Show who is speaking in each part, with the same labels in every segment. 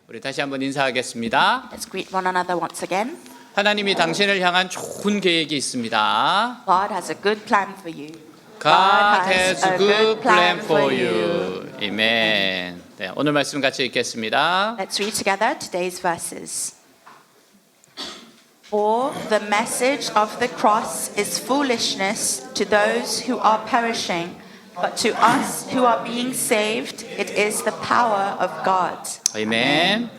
Speaker 1: 우리 다시 한번 인사하겠습니다.
Speaker 2: Let's greet one another once again.
Speaker 1: 하나님이 당신을 향한 좋은 계획이 있습니다.
Speaker 2: God has a good plan for you.
Speaker 1: God has a good plan for you. 아멘. 네, 오늘 말씀 같이 읽겠습니다.
Speaker 2: Let's read together today's verses. For the message of the cross is foolishness to those who are perishing, but to us who are being saved, it is the power of God.
Speaker 1: 아멘.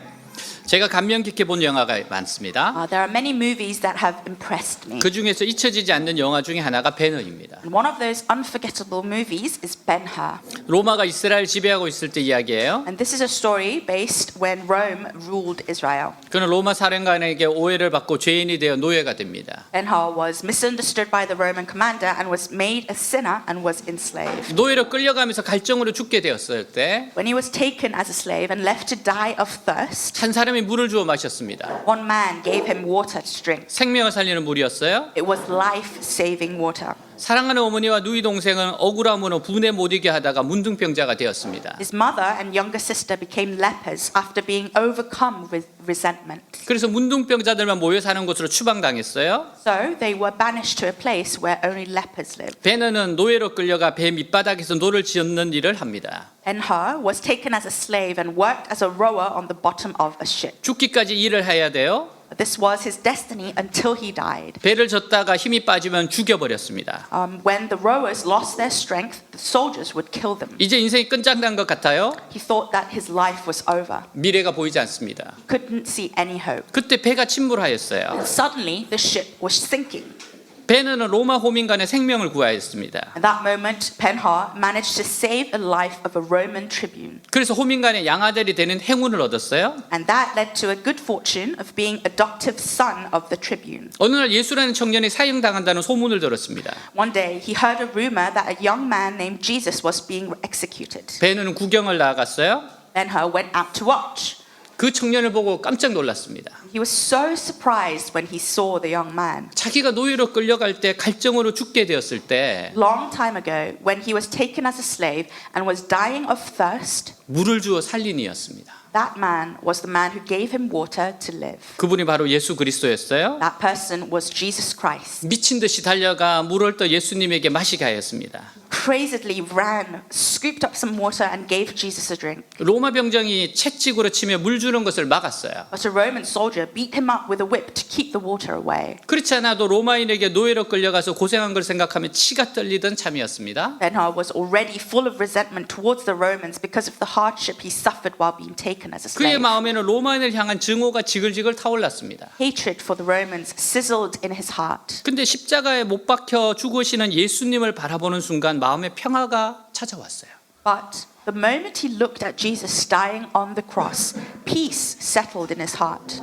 Speaker 1: 제가 감명 깊게 본 영화가 많습니다.
Speaker 2: There are many movies that have impressed me.
Speaker 1: 그 중에서 잊혀지지 않는 영화 중에 하나가 배너입니다.
Speaker 2: And one of those unforgettable movies is Ben-Hur.
Speaker 1: 로마가 이스라엘 지배하고 있을 때 이야기예요.
Speaker 2: And this is a story based when Rome ruled Israel.
Speaker 1: 그는 로마 사령관에게 오해를 받고 죄인이 되어 노예가 됩니다.
Speaker 2: Ben-Hur was misunderstood by the Roman commander and was made a sinner and was enslaved.
Speaker 1: 노예로 끌려가면서 갈증으로 죽게 되었을 때
Speaker 2: When he was taken as a slave and left to die of thirst,
Speaker 1: 한 사람이 물을 주어 마셨습니다.
Speaker 2: one man gave him water to drink.
Speaker 1: 생명을 살리는 물이었어요.
Speaker 2: It was life-saving water.
Speaker 1: 사랑하는 어머니와 누이 동생은 억울함으로 분에 못 이게 하다가 문둥병자가 되었습니다.
Speaker 2: His mother and younger sister became lepers after being overcome with resentment.
Speaker 1: 그래서 문둥병자들만 모여 사는 곳으로 추방당했어요.
Speaker 2: So they were banished to a place where only lepers lived.
Speaker 1: 베너는 노예로 끌려가 배 밑바닥에서 노를 지었는 일을 합니다.
Speaker 2: Ben-Hur was taken as a slave and worked as a rower on the bottom of a ship.
Speaker 1: 죽기까지 일을 해야 돼요.
Speaker 2: This was his destiny until he died.
Speaker 1: 배를 젓다가 힘이 빠지면 죽여버렸습니다.
Speaker 2: When the rowers lost their strength, the soldiers would kill them.
Speaker 1: 이제 인생이 끝장난 것 같아요.
Speaker 2: He thought that his life was over.
Speaker 1: 미래가 보이지 않습니다.
Speaker 2: Couldn't see any hope.
Speaker 1: 그때 배가 침몰하였어요.
Speaker 2: Suddenly, the ship was sinking.
Speaker 1: 베너는 로마 호민간의 생명을 구하였습니다.
Speaker 2: At that moment, Ben-Hur managed to save the life of a Roman tribune.
Speaker 1: 그래서 호민간의 양아들이 되는 행운을 얻었어요.
Speaker 2: And that led to a good fortune of being adoptive son of the tribune.
Speaker 1: 어느 날 예수라는 청년이 사형당한다는 소문을 들었습니다.
Speaker 2: One day, he heard a rumor that a young man named Jesus was being executed.
Speaker 1: 베너는 구경을 나갔어요.
Speaker 2: Ben-Hur went out to watch.
Speaker 1: 그 청년을 보고 깜짝 놀랐습니다.
Speaker 2: He was so surprised when he saw the young man.
Speaker 1: 자기가 노예로 끌려갈 때 갈증으로 죽게 되었을 때
Speaker 2: Long time ago, when he was taken as a slave and was dying of thirst,
Speaker 1: 물을 주어 살린 이였습니다.
Speaker 2: that man was the man who gave him water to live.
Speaker 1: 그분이 바로 예수 그리스도였어요.
Speaker 2: That person was Jesus Christ.
Speaker 1: 미친 듯이 달려가 물을 떠 예수님에게 마시게 하였습니다.
Speaker 2: Crazedly ran, scooped up some water and gave Jesus a drink.
Speaker 1: 로마 병정이 채찍으로 치며 물 주는 것을 막았어요.
Speaker 2: But a Roman soldier beat him up with a whip to keep the water away.
Speaker 1: 그렇지 않아도 로마인에게 노예로 끌려가서 고생한 걸 생각하면 치가 떨리던 참이었습니다.
Speaker 2: Ben-Hur was already full of resentment towards the Romans because of the hardship he suffered while being taken as a
Speaker 1: 그의
Speaker 2: slave.
Speaker 1: 마음에는 로마인을 향한 증오가 지글지글 타올랐습니다.
Speaker 2: Hatred for the Romans sizzled in his heart.
Speaker 1: 근데 십자가에 못 박혀 죽으시는 예수님을 바라보는 순간 마음의 평화가 찾아왔어요.
Speaker 2: But the moment he looked at Jesus dying on the cross, peace settled in his heart.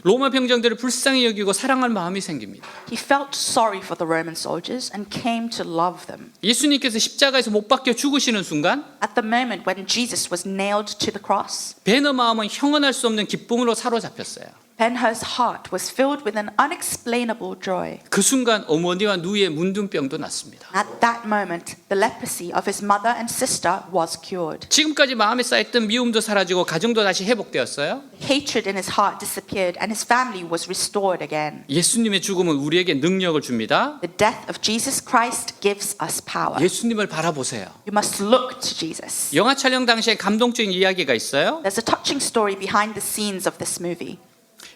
Speaker 1: 로마 병정들을 불쌍히 여기고 사랑할 마음이 생깁니다.
Speaker 2: He felt sorry for the Roman soldiers and came to love them.
Speaker 1: 예수님께서 십자가에서 못 박혀 죽으시는 순간
Speaker 2: At the moment when Jesus was nailed to the cross,
Speaker 1: 베너 마음은 형언할 수 없는 기쁨으로 사로잡혔어요.
Speaker 2: Ben-Hur's heart was filled with an unexplainable joy.
Speaker 1: 그 순간 어머니와 누이의 문둥병도 났습니다.
Speaker 2: At that moment, the leprosy of his mother and sister was cured.
Speaker 1: 지금까지 마음에 쌓였던 미움도 사라지고 가정도 다시 회복되었어요.
Speaker 2: Hatred in his heart disappeared and his family was restored again.
Speaker 1: 예수님의 죽음은 우리에게 능력을 줍니다.
Speaker 2: The death of Jesus Christ gives us power.
Speaker 1: 예수님을 바라보세요.
Speaker 2: You must look to Jesus.
Speaker 1: 영화 촬영 당시에 감동적인 이야기가 있어요.
Speaker 2: There's a touching story behind the scenes of this movie.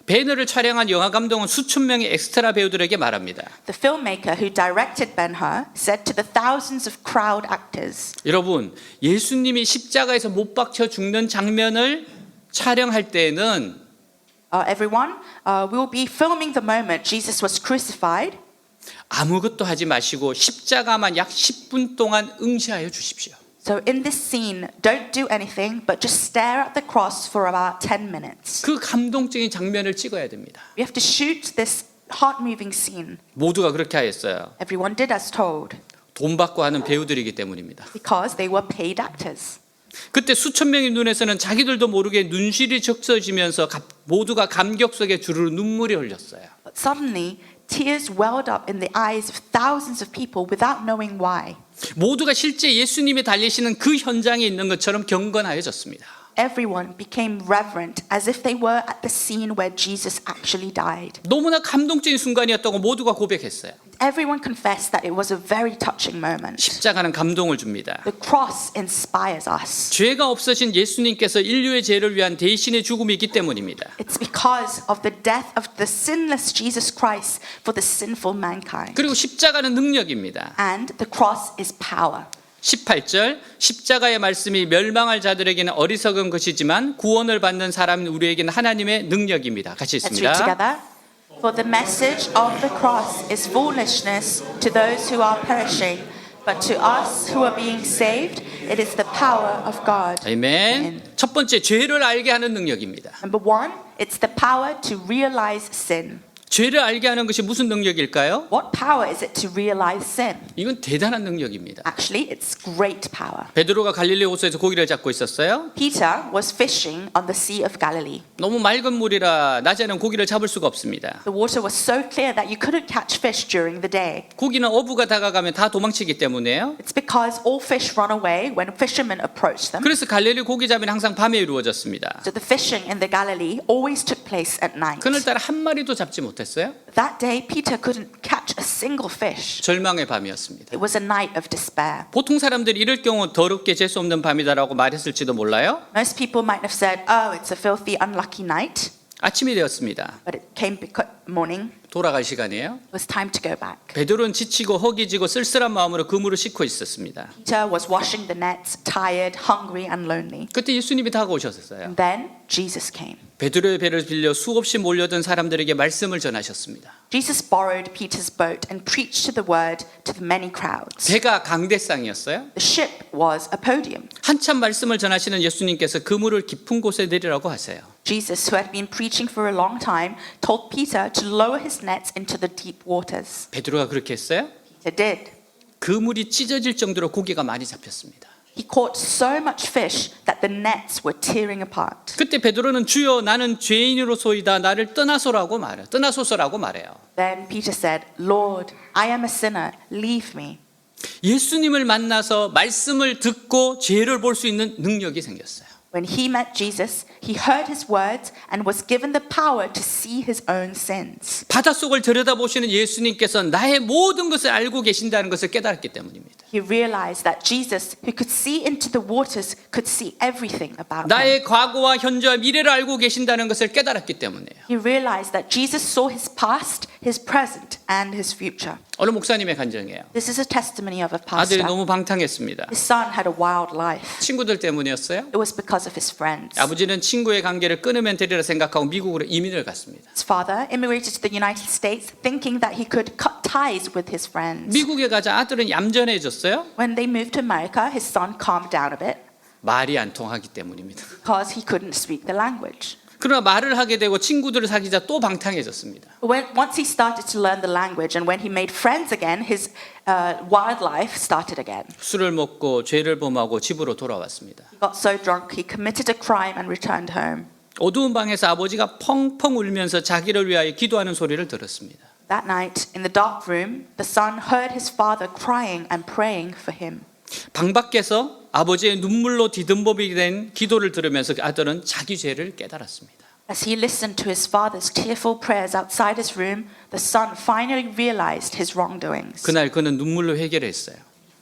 Speaker 1: 베너를 촬영한 영화 감독은 수천 명의 엑스트라 배우들에게 말합니다.
Speaker 2: The filmmaker who directed Ben-Hur said to the thousands of crowd actors,
Speaker 1: 여러분, 예수님이 십자가에서 못 박혀 죽는 장면을 촬영할 때에는
Speaker 2: everyone, we will be filming the moment Jesus was crucified.
Speaker 1: 아무것도 하지 마시고 십자가만 약 10분 동안 응시하여 주십시오.
Speaker 2: So in this scene, don't do anything, but just stare at the cross for about 10 minutes.
Speaker 1: 그 감동적인 장면을 찍어야 됩니다.
Speaker 2: We have to shoot this heart-moving scene.
Speaker 1: 모두가 그렇게 하였어요.
Speaker 2: Everyone did as told
Speaker 1: 돈 받고 하는 배우들이기 때문입니다.
Speaker 2: because they were paid actors.
Speaker 1: 그때 수천 명의 눈에서는 자기들도 모르게 눈실이 적셔지면서 모두가 감격 속에 주르르 눈물이 흘렸어요.
Speaker 2: But suddenly, tears welled up in the eyes of thousands of people without knowing why.
Speaker 1: 모두가 실제 예수님이 달리시는 그 현장에 있는 것처럼 경건하여졌습니다.
Speaker 2: everyone became reverent as if they were at the scene where Jesus actually died.
Speaker 1: 너무나 감동적인 순간이었다고 모두가 고백했어요.
Speaker 2: Everyone confessed that it was a very touching moment.
Speaker 1: 십자가는 감동을 줍니다.
Speaker 2: The cross inspires us.
Speaker 1: 죄가 없으신 예수님께서 인류의 죄를 위한 대신의 죽음이 있기 때문입니다.
Speaker 2: It's because of the death of the sinless Jesus Christ for the sinful mankind.
Speaker 1: 그리고 십자가는 능력입니다.
Speaker 2: And the cross is power.
Speaker 1: 18절 십자가의 말씀이 멸망할 자들에게는 어리석은 것이지만 구원을 받는 사람 우리에게는 하나님의 능력입니다. 같이
Speaker 2: Let's read
Speaker 1: 읽습니다.
Speaker 2: together. For the message of the cross is foolishness to those who are perishing, but to us who are being saved, it is the power of God.
Speaker 1: 아멘. 첫 번째 죄를 알게 하는 능력입니다.
Speaker 2: Number one, it's the power to realize sin.
Speaker 1: 죄를 알게 하는 것이 무슨 능력일까요?
Speaker 2: What power is it to realize sin?
Speaker 1: 이건 대단한 능력입니다.
Speaker 2: Actually, it's great power.
Speaker 1: 베드로가 갈릴리 호수에서 고기를 잡고 있었어요.
Speaker 2: Peter was fishing on the Sea of Galilee.
Speaker 1: 너무 맑은 물이라 낮에는 고기를 잡을 수가 없습니다.
Speaker 2: The water was so clear that you couldn't catch fish during the day.
Speaker 1: 고기는 어부가 다가가면 다 도망치기 때문에요.
Speaker 2: It's because all fish run away when fishermen approach them.
Speaker 1: 그래서 갈릴리 고기 잡이는 항상 밤에 이루어졌습니다.
Speaker 2: So the fishing in the Galilee always took place at night.
Speaker 1: 그날따라 한 마리도 잡지 못했어요.
Speaker 2: That day, Peter couldn't catch a single fish.
Speaker 1: 절망의 밤이었습니다.
Speaker 2: It was a night of despair.
Speaker 1: 보통 사람들이 이럴 경우 더럽게 재수 없는 밤이다라고 말했을지도 몰라요.
Speaker 2: Most people might have said, oh, it's a filthy, unlucky night.
Speaker 1: 아침이 되었습니다.
Speaker 2: But it came morning.
Speaker 1: 돌아갈 시간이에요.
Speaker 2: It was time to go back.
Speaker 1: 베드로는 지치고 허기지고 쓸쓸한 마음으로 그물을 씻고 있었습니다.
Speaker 2: Peter was washing the nets, tired, hungry, and lonely.
Speaker 1: 그때 예수님이 다가오셨어요.
Speaker 2: And then Jesus came.
Speaker 1: 베드로의 배를 빌려 수없이 몰려든 사람들에게 말씀을 전하셨습니다.
Speaker 2: Jesus borrowed Peter's boat and preached the word to the many crowds.
Speaker 1: 배가 강대상이었어요.
Speaker 2: The ship was a podium.
Speaker 1: 한참 말씀을 전하시는 예수님께서 그물을 깊은 곳에 내리라고 하세요.
Speaker 2: Jesus, who had been preaching for a long time, told Peter to lower his nets into the deep waters.
Speaker 1: 베드로가 그렇게 했어요.
Speaker 2: Peter did.
Speaker 1: 그물이 찢어질 정도로 고기가 많이 잡혔습니다.
Speaker 2: He caught so much fish that the nets were tearing apart.
Speaker 1: 그때 베드로는 주여 나는 죄인으로소이다 나를 떠나소서라고 말해요.
Speaker 2: Then Peter said, Lord, I am a sinner. Leave me.
Speaker 1: 예수님을 만나서 말씀을 듣고 죄를 볼 수 있는 능력이 생겼어요.
Speaker 2: When he met Jesus, he heard his words and was given the power to see his own sins.
Speaker 1: 바닷속을 들여다보시는 예수님께서 나의 모든 것을 알고 계신다는 것을 깨달았기 때문입니다.
Speaker 2: He realized that Jesus, who could see into the waters, could see everything about him.
Speaker 1: 나의 과거와 현재와 미래를 알고 계신다는 것을 깨달았기 때문이에요.
Speaker 2: He realized that Jesus saw his past, his present, and his future.
Speaker 1: 어느 목사님의 간증이에요.
Speaker 2: This is a testimony of a
Speaker 1: 아들이
Speaker 2: pastor.
Speaker 1: 너무 방탕했습니다.
Speaker 2: His son had a wild life.
Speaker 1: 친구들 때문이었어요.
Speaker 2: It was because of his friends.
Speaker 1: 아버지는 친구의 관계를 끊으면 되리라 생각하고 미국으로 이민을 갔습니다.
Speaker 2: His father immigrated to the United States thinking that he could cut ties with his friends.
Speaker 1: 미국에 가자 아들은 얌전해졌어요.
Speaker 2: When they moved to America, his son calmed down a bit
Speaker 1: 말이 안 통하기 때문입니다.
Speaker 2: because he couldn't speak the language.
Speaker 1: 그러나 말을 하게 되고 친구들을 사귀자 또 방탕해졌습니다.
Speaker 2: Once he started to learn the language and when he made friends again, his wild life started again.
Speaker 1: 술을 먹고 죄를 범하고 집으로 돌아왔습니다.
Speaker 2: He got so drunk, he committed a crime and returned home.
Speaker 1: 어두운 방에서 아버지가 펑펑 울면서 자기를 위하여 기도하는 소리를 들었습니다.
Speaker 2: That night, in the dark room, the son heard his father crying and praying for him.
Speaker 1: 방 밖에서 아버지의 눈물로 디듬보비 된 기도를 들으면서 아들은 자기 죄를 깨달았습니다.
Speaker 2: As he listened to his father's tearful prayers outside his room, the son finally realized his wrongdoings.
Speaker 1: 그날 그는 눈물로 해결했어요.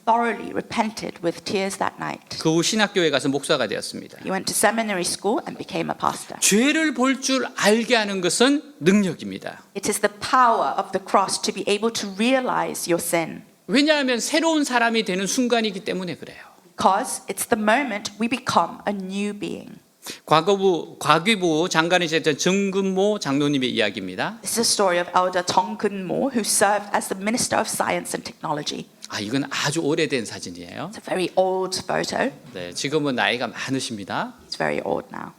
Speaker 2: Thoroughly repented with tears that night.
Speaker 1: 그 후 신학교에 가서 목사가 되었습니다.
Speaker 2: He went to seminary school and became a pastor.
Speaker 1: 죄를 볼 줄 알게 하는 것은 능력입니다.
Speaker 2: It is the power of the cross to be able to realize your sin.
Speaker 1: 왜냐하면 새로운 사람이 되는 순간이기 때문에 그래요.
Speaker 2: Because it's the moment we become a new being.
Speaker 1: 과기부 장관이셨던 정근모 장로님의 이야기입니다.
Speaker 2: This is a story of Elder Tong Kun-mo, who served as the Minister of Science and Technology.
Speaker 1: 이건 아주 오래된 사진이에요.
Speaker 2: It's a very old photo.
Speaker 1: 네, 지금은 나이가 많으십니다.
Speaker 2: It's very old now.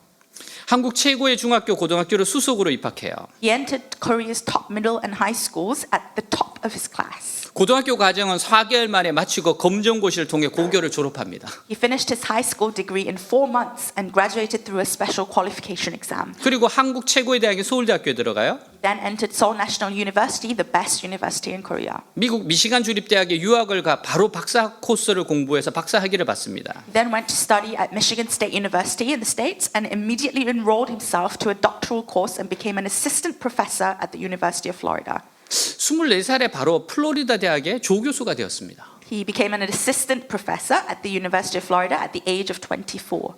Speaker 1: 한국 최고의 중학교, 고등학교를 수석으로 입학해요.
Speaker 2: He entered Korea's top middle and high schools at the top of his class.
Speaker 1: 고등학교 과정은 4개월 만에 마치고 검정고시를 통해 고교를 졸업합니다.
Speaker 2: He finished his high school degree in 4 months and graduated through a special qualification exam.
Speaker 1: 그리고 한국 최고의 대학인 서울대학교에 들어가요.
Speaker 2: Then entered Seoul National University, the best university in Korea.
Speaker 1: 미국 미시간 주립대학에 유학을 가 바로 박사 코스를 공부해서 박사 학위를 받습니다.
Speaker 2: He then went to study at Michigan State University in the States and immediately enrolled himself to a doctoral course and became an assistant professor at the University of Florida.
Speaker 1: 24살에 바로 플로리다 대학의 조교수가 되었습니다.
Speaker 2: He became an assistant professor at the University of Florida at the age of 24.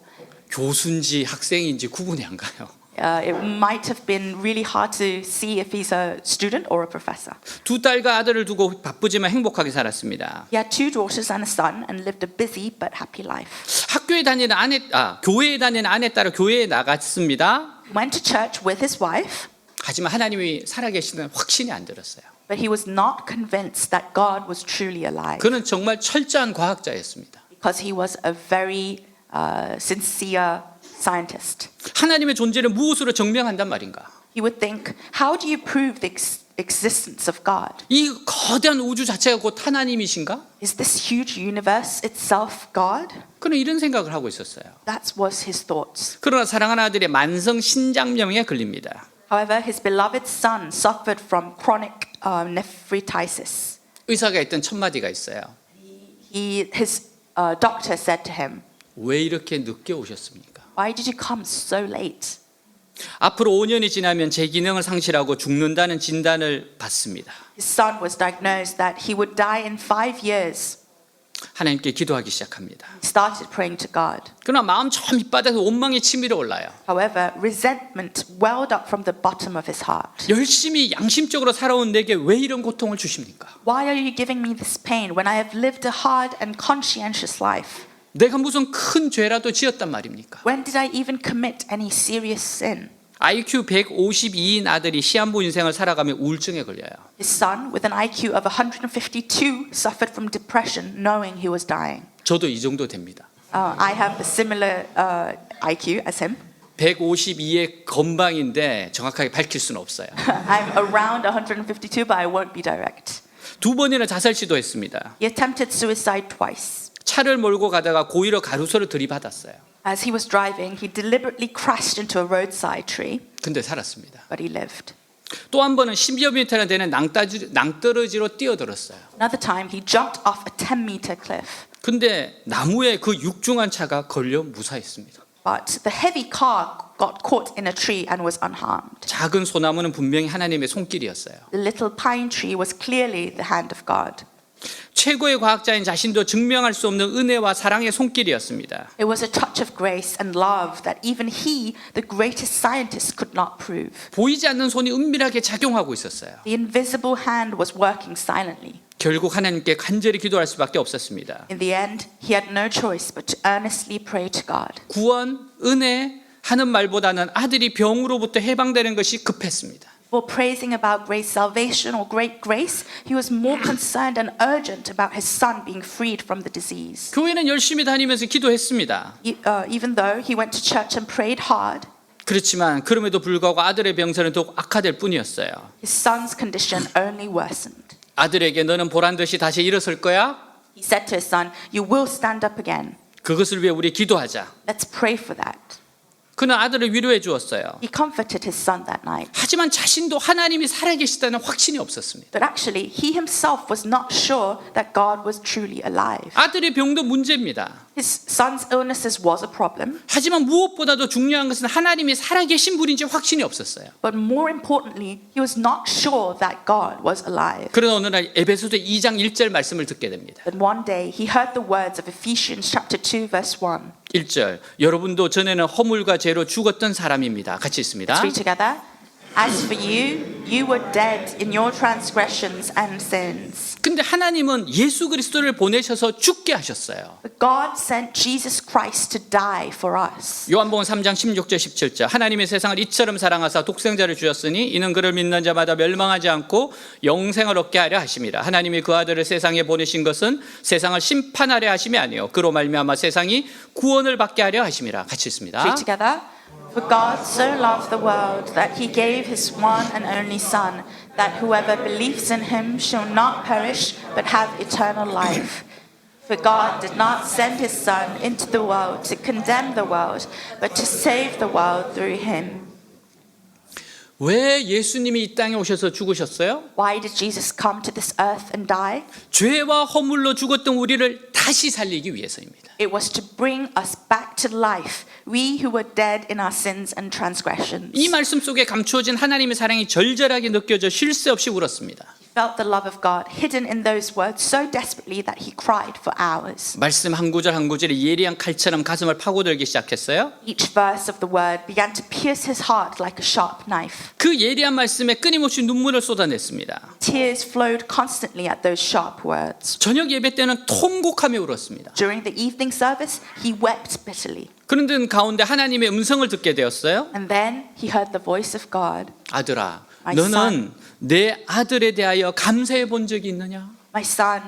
Speaker 1: 교수인지 학생인지 구분이 안 가요.
Speaker 2: It might have been really hard to see if he's a student or a professor.
Speaker 1: 두 딸과 아들을 두고 바쁘지만 행복하게 살았습니다.
Speaker 2: He had 2 daughters and a son and lived a busy but happy life.
Speaker 1: 교회에 다니는 아내 따라 교회에 나갔습니다.
Speaker 2: He went to church with his wife,
Speaker 1: 하지만 하나님이 살아계시는 확신이 안 들었어요.
Speaker 2: but he was not convinced that God was truly alive
Speaker 1: 그는 정말 철저한 과학자였습니다.
Speaker 2: because he was a very sincere scientist.
Speaker 1: 하나님의 존재를 무엇으로 증명한단 말인가?
Speaker 2: He would think, how do you prove the existence of God?
Speaker 1: 이 거대한 우주 자체가 곧 하나님이신가?
Speaker 2: Is this huge universe itself God?
Speaker 1: 그는 이런 생각을 하고 있었어요.
Speaker 2: That was his thoughts.
Speaker 1: 그러나 사랑하는 아들의 만성 신장염에 걸립니다.
Speaker 2: However, his beloved son suffered from chronic nephritis.
Speaker 1: 의사가 했던 첫 마디가 있어요.
Speaker 2: His doctor said to him,
Speaker 1: 왜 이렇게 늦게 오셨습니까?
Speaker 2: why did you come so late?
Speaker 1: 앞으로 5년이 지나면 제 기능을 상실하고 죽는다는 진단을 받습니다.
Speaker 2: His son was diagnosed that he would die in 5 years.
Speaker 1: 하나님께 기도하기 시작합니다.
Speaker 2: He started praying to God.
Speaker 1: 그러나 마음 저 밑바닥에서 원망이 치밀어 올라요.
Speaker 2: However, resentment welled up from the bottom of his heart.
Speaker 1: 열심히 양심적으로 살아온 내게 왜 이런 고통을 주십니까?
Speaker 2: Why are you giving me this pain when I have lived a hard and conscientious life?
Speaker 1: 내가 무슨 큰 죄라도 지었단 말입니까?
Speaker 2: When did I even commit any serious sin?
Speaker 1: IQ 152인 아들이 시한부 인생을 살아가며 우울증에 걸려요.
Speaker 2: His son, with an IQ of 152, suffered from depression knowing he was dying.
Speaker 1: 저도 이 정도 됩니다.
Speaker 2: I have a similar IQ as him.
Speaker 1: 152의 건방인데 정확하게 밝힐 수는 없어요.
Speaker 2: I'm around 152, but I won't be direct.
Speaker 1: 2번이나 자살 시도했습니다.
Speaker 2: He attempted suicide twice.
Speaker 1: 차를 몰고 가다가 고의로 가로수를 들이받았어요.
Speaker 2: As he was driving, he deliberately crashed into a roadside tree,
Speaker 1: 근데 살았습니다.
Speaker 2: but he lived.
Speaker 1: 또 한 번은 10여 미터나 되는 낭떠러지로 뛰어들었어요.
Speaker 2: Another time, he jumped off a 10-meter cliff,
Speaker 1: 근데 나무에 그 육중한 차가 걸려 무사했습니다.
Speaker 2: but the heavy car got caught in a tree and was unharmed.
Speaker 1: 작은 소나무는 분명히 하나님의 손길이었어요.
Speaker 2: The little pine tree was clearly the hand of God.
Speaker 1: 최고의 과학자인 자신도 증명할 수 없는 은혜와 사랑의 손길이었습니다.
Speaker 2: It was a touch of grace and love that even he, the greatest scientist, could not prove.
Speaker 1: 보이지 않는 손이 은밀하게 작용하고 있었어요.
Speaker 2: The invisible hand was working silently.
Speaker 1: 결국 하나님께 간절히 기도할 수밖에 없었습니다.
Speaker 2: In the end, he had no choice but to earnestly pray to God.
Speaker 1: 구원, 은혜 하는 말보다는 아들이 병으로부터 해방되는 것이 급했습니다.
Speaker 2: For praising about great salvation or great grace, he was more concerned and urgent about his son being freed from the disease.
Speaker 1: 교회는 열심히 다니면서 기도했습니다.
Speaker 2: Even though he went to church and prayed hard,
Speaker 1: 그렇지만 그럼에도 불구하고 아들의 병세는 더욱 악화될 뿐이었어요.
Speaker 2: his son's condition only worsened.
Speaker 1: 아들에게 너는 보란 듯이 다시 일어설 거야?
Speaker 2: He said to his son, "You will stand up again.
Speaker 1: 그것을 위해 우리 기도하자.
Speaker 2: Let's pray for that."
Speaker 1: 그는 아들을 위로해 주었어요.
Speaker 2: He comforted his son that night.
Speaker 1: 하지만 자신도 하나님이 살아계시다는 확신이 없었습니다.
Speaker 2: But actually, he himself was not sure that God was truly alive.
Speaker 1: 아들의 병도 문제입니다.
Speaker 2: His son's illnesses was a problem,
Speaker 1: 하지만 무엇보다도 중요한 것은 하나님이 살아계신 분인지 확신이 없었어요.
Speaker 2: but more importantly, he was not sure that God was alive.
Speaker 1: 그러나 어느 날 에베소서 2장 1절 말씀을 듣게 됩니다.
Speaker 2: Then one day, he heard the words of Ephesians chapter 2, verse 1.
Speaker 1: 1절 여러분도 전에는 허물과 죄로 죽었던 사람입니다. 같이 있습니다.
Speaker 2: Let's read together. As for you, you were dead in your transgressions and sins.
Speaker 1: 근데 하나님은 예수 그리스도를 보내셔서 죽게 하셨어요.
Speaker 2: But God sent Jesus Christ to die for us.
Speaker 1: 요한복음 3장 16절 17절 하나님의 세상을 이처럼 사랑하사 독생자를 주셨으니 이는 그를 믿는 자마다 멸망하지 않고 영생을 얻게 하려 하심이라. 하나님이 그 아들을 세상에 보내신 것은 세상을 심판하려 하심이 아니요 그로 말미암아 세상이 구원을 받게 하려 하심이라. 같이 있습니다.
Speaker 2: Read together. For God so loved the world that he gave his one and only Son, that whoever believes in him shall not perish but have eternal life. For God did not send his Son into the world to condemn the world, but to save the world through him.
Speaker 1: 왜 예수님이 이 땅에 오셔서 죽으셨어요?
Speaker 2: Why did Jesus come to this earth and die?
Speaker 1: 죄와 허물로 죽었던 우리를 다시 살리기 위해서입니다.
Speaker 2: It was to bring us back to life, we who were dead in our sins and transgressions.
Speaker 1: 이 말씀 속에 감추어진 하나님의 사랑이 절절하게 느껴져 쉴 새 없이 울었습니다.
Speaker 2: He felt the love of God hidden in those words so desperately that he cried for hours.
Speaker 1: 말씀 한 구절 한 구절이 예리한 칼처럼 가슴을 파고들기 시작했어요.
Speaker 2: Each verse of the word began to pierce his heart like a sharp knife.
Speaker 1: 그 예리한 말씀에 끊임없이 눈물을 쏟아냈습니다.
Speaker 2: Tears flowed constantly at those sharp words.
Speaker 1: 저녁 예배 때는 통곡하며 울었습니다.
Speaker 2: During the evening service, he wept bitterly.
Speaker 1: 그런 가운데 하나님의 음성을 듣게 되었어요.
Speaker 2: And then he heard the voice of God.
Speaker 1: 아들아,
Speaker 2: My
Speaker 1: 너는 내 아들에 대하여 감사해 본 적이 있느냐?
Speaker 2: My son,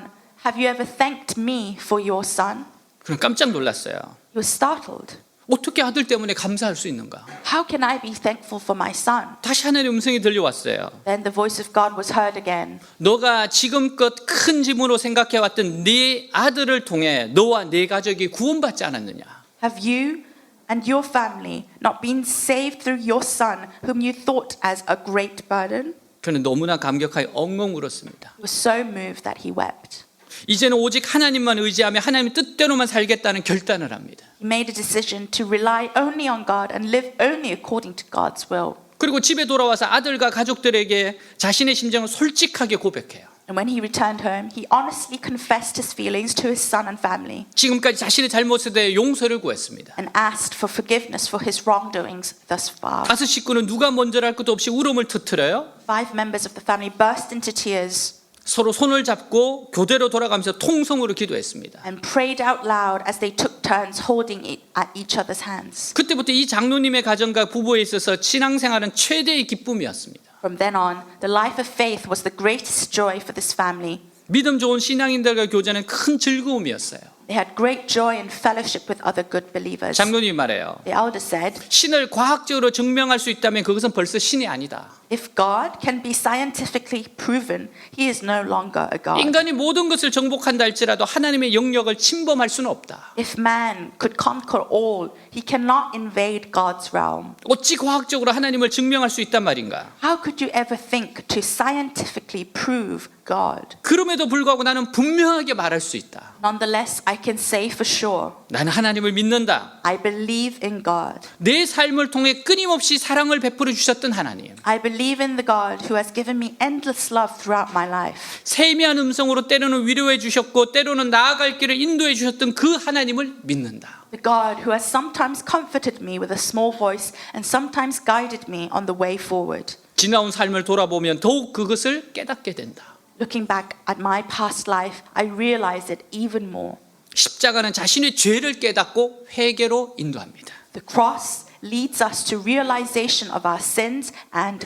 Speaker 2: have you ever thanked me for your son?
Speaker 1: 그럼 깜짝 놀랐어요.
Speaker 2: He was startled.
Speaker 1: 어떻게 아들 때문에 감사할 수 있는가?
Speaker 2: How can I be thankful for my son?
Speaker 1: 다시 하나님의 음성이 들려왔어요.
Speaker 2: Then the voice of God was heard again.
Speaker 1: 너가 지금껏 큰 짐으로 생각해왔던 네 아들을 통해 너와 네 가족이 구원받지 않았느냐?
Speaker 2: Have you and your family not been saved through your son, whom you thought as a great burden?
Speaker 1: 그는 너무나 감격하여 엉엉 울었습니다.
Speaker 2: He was so moved that he wept.
Speaker 1: 이제는 오직 하나님만 의지하며 하나님의 뜻대로만 살겠다는 결단을 합니다.
Speaker 2: He made a decision to rely only on God and live only according to God's will.
Speaker 1: 그리고 집에 돌아와서 아들과 가족들에게 자신의 심정을 솔직하게 고백해요.
Speaker 2: And when he returned home, he honestly confessed his feelings to his son and family
Speaker 1: 지금까지 자신의 잘못에 대해 용서를 구했습니다.
Speaker 2: and asked for forgiveness for his wrongdoings thus far.
Speaker 1: 다섯 식구는 누가 먼저랄 것도 없이 울음을 터뜨려요.
Speaker 2: 5 members of the family burst into tears
Speaker 1: 서로 손을 잡고 교대로 돌아가면서 통성으로 기도했습니다.
Speaker 2: and prayed out loud as they took turns holding at each other's hands.
Speaker 1: 그때부터 이 장로님의 가정과 부부에 있어서 신앙생활은 최대의 기쁨이었습니다.
Speaker 2: From then on, the life of faith was the greatest joy for this family.
Speaker 1: 믿음 좋은 신앙인들과 교제는 큰 즐거움이었어요.
Speaker 2: They had great joy and fellowship with other good believers.
Speaker 1: 장로님이 말해요.
Speaker 2: The elder said,
Speaker 1: 신을 과학적으로 증명할 수 있다면 그것은 벌써 신이 아니다.
Speaker 2: if God can be scientifically proven, he is no longer a God.
Speaker 1: 인간이 모든 것을 정복한다 할지라도 하나님의 영역을 침범할 수는 없다.
Speaker 2: If man could conquer all, he cannot invade God's realm.
Speaker 1: 어찌 과학적으로 하나님을 증명할 수 있단 말인가?
Speaker 2: How could you ever think to scientifically prove God?
Speaker 1: 그럼에도 불구하고 나는 분명하게 말할 수 있다.
Speaker 2: Nonetheless, I can say for sure,
Speaker 1: 나는 하나님을 믿는다.
Speaker 2: I believe in God.
Speaker 1: 내 삶을 통해 끊임없이 사랑을 베풀어 주셨던 하나님.
Speaker 2: I believe in the God who has given me endless love throughout my life.
Speaker 1: 세미한 음성으로 때로는 위로해 주셨고 때로는 나아갈 길을 인도해 주셨던 그 하나님을 믿는다.
Speaker 2: The God who has sometimes comforted me with a small voice and sometimes guided me on the way forward.
Speaker 1: 지나온 삶을 돌아보면 더욱 그것을 깨닫게 된다.
Speaker 2: Looking back at my past life, I realize it even more.
Speaker 1: 십자가는 자신의 죄를 깨닫고 회개로 인도합니다.
Speaker 2: The cross leads us to realization of our sins and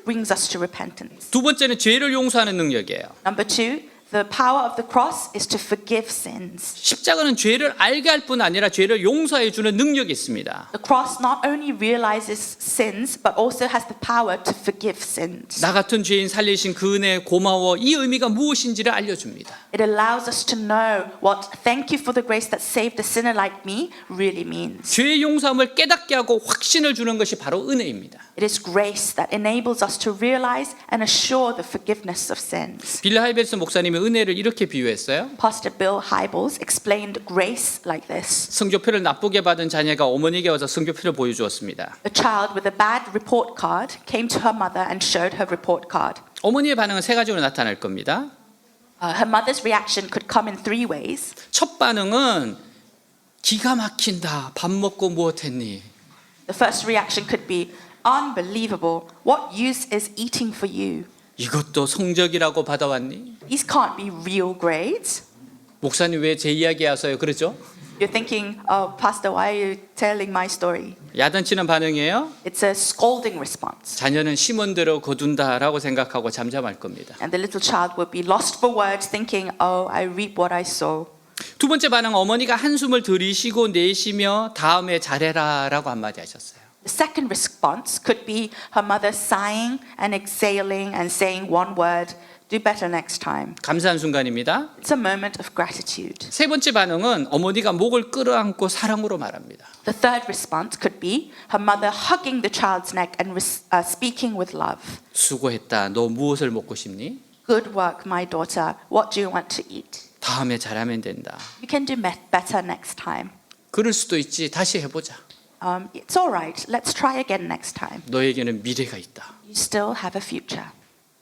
Speaker 2: brings us to repentance.
Speaker 1: 두 번째는 죄를 용서하는 능력이에요.
Speaker 2: Number 2, the power of the cross is to forgive sins.
Speaker 1: 십자가는 죄를 알게 할 뿐 아니라 죄를 용서해 주는 능력이 있습니다.
Speaker 2: The cross not only realizes sins, but also has the power to forgive sins.
Speaker 1: 나 같은 죄인 살리신 그 은혜에 고마워 이 의미가 무엇인지를 알려줍니다.
Speaker 2: It allows us to know what thank you for the grace that saved a sinner like me really means.
Speaker 1: 죄의 용서함을 깨닫게 하고 확신을 주는 것이 바로 은혜입니다.
Speaker 2: It is grace that enables us to realize and assure the forgiveness of sins.
Speaker 1: 빌 하이벨스 목사님이 은혜를 이렇게 비유했어요.
Speaker 2: Pastor Bill Hybels explained grace like this.
Speaker 1: 성적표를 나쁘게 받은 자녀가 어머니에게 와서 성적표를 보여주었습니다.
Speaker 2: A child with a bad report card came to her mother and showed her report card.
Speaker 1: 어머니의 반응은 세 가지로 나타날 겁니다.
Speaker 2: Her mother's reaction could come in 3 ways.
Speaker 1: 첫 반응은 기가 막힌다. 밥 먹고 무엇했니?
Speaker 2: The first reaction could be unbelievable. What use is eating for you?
Speaker 1: 이것도 성적이라고 받아왔니?
Speaker 2: These can't be real grades.
Speaker 1: 목사님 왜 제 이야기 하세요? 그러죠?
Speaker 2: You're thinking, oh, Pastor, why are you telling my story?
Speaker 1: 야단치는 반응이에요.
Speaker 2: It's a scolding response.
Speaker 1: 자녀는 심은 대로 거둔다라고 생각하고 잠잠할 겁니다.
Speaker 2: And the little child would be lost for words, thinking, oh, I reap what I sow.
Speaker 1: 두 번째 반응 어머니가 한숨을 들이쉬고 내쉬며 다음에 잘해라라고 한마디 하셨어요.
Speaker 2: The second response could be her mother sighing and exhaling and saying one word, Do better next time.
Speaker 1: 감사한 순간입니다.
Speaker 2: It's a moment of gratitude.
Speaker 1: 세 번째 반응은 어머니가 목을 끌어안고 사랑으로 말합니다.
Speaker 2: The third response could be her mother hugging the child's neck and speaking with love.
Speaker 1: 수고했다. 너 무엇을 먹고 싶니?
Speaker 2: Good work, my daughter. What do you want to eat?
Speaker 1: 다음에 잘하면 된다.
Speaker 2: You can do better next time.
Speaker 1: 그럴 수도 있지. 다시 해보자.
Speaker 2: It's all right. Let's try again next time.
Speaker 1: 너에게는 미래가 있다.
Speaker 2: You still have a future.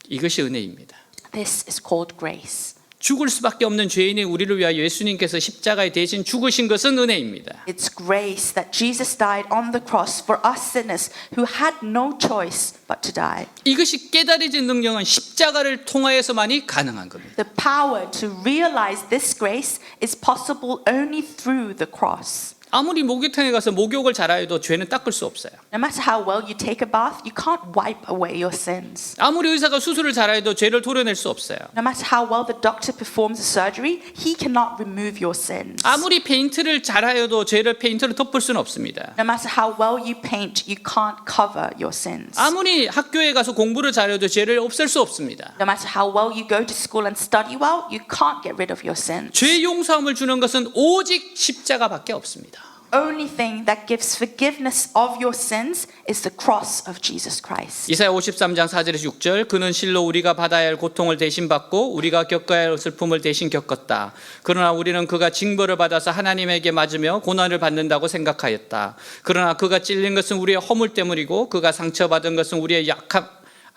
Speaker 1: 이것이 은혜입니다.
Speaker 2: This is called grace.
Speaker 1: 죽을 수밖에 없는 죄인인 우리를 위하여 예수님께서 십자가에 대신 죽으신 것은 은혜입니다.
Speaker 2: It's grace that Jesus died on the cross for us sinners who had no choice but to die.
Speaker 1: 이것이 깨달아진 능력은 십자가를 통하여서만이 가능한 겁니다.
Speaker 2: The power to realize this grace is possible only through the cross.
Speaker 1: 아무리 목욕탕에 가서 목욕을 잘하여도 죄는 닦을 수 없어요.
Speaker 2: No matter how well you take a bath, you can't wipe away your sins.
Speaker 1: 아무리 의사가 수술을 잘하여도 죄를 도려낼 수 없어요.
Speaker 2: No matter how well the doctor performs a surgery, he cannot remove your sins.
Speaker 1: 아무리 페인트를 잘하여도 죄를 페인트로 덮을 수는 없습니다.
Speaker 2: No matter how well you paint, you can't cover your sins.
Speaker 1: 아무리 학교에 가서 공부를 잘해도 죄를 없앨 수 없습니다.
Speaker 2: No matter how well you go to school and study well, you can't get rid of your sins.
Speaker 1: 죄 용서함을 주는 것은 오직 십자가밖에 없습니다.
Speaker 2: Only thing that gives forgiveness of your sins is the cross of Jesus Christ.
Speaker 1: 이사야 53장 4절에서 6절 그는 실로 우리가 받아야 할 고통을 대신 받고 우리가 겪어야 할 슬픔을 대신 겪었다. 그러나 우리는 그가 징벌을 받아서 하나님에게 맞으며 고난을 받는다고 생각하였다. 그러나 그가 찔린 것은 우리의 허물 때문이고 그가 상처받은 것은 우리의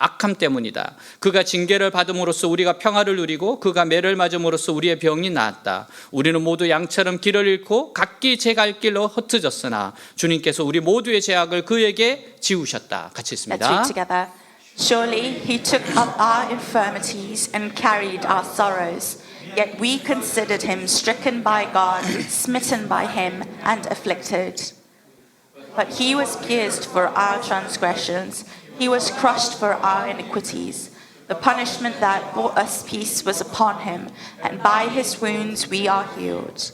Speaker 1: 악함 때문이다. 그가 징계를 받음으로써 우리가 평화를 누리고 그가 매를 맞음으로써 우리의 병이 나았다. 우리는 모두 양처럼 길을 잃고 각기 제 갈 길로 흩어졌으나 주님께서 우리 모두의 죄악을 그에게 지우셨다. 같이
Speaker 2: Let's
Speaker 1: 읽습니다.
Speaker 2: read together. Surely he took up our infirmities and carried our sorrows. Yet we considered him stricken by God, smitten by him, and afflicted. But he was pierced for our transgressions. He was crushed for our iniquities. The punishment that brought us peace was upon him, and by his wounds we are healed.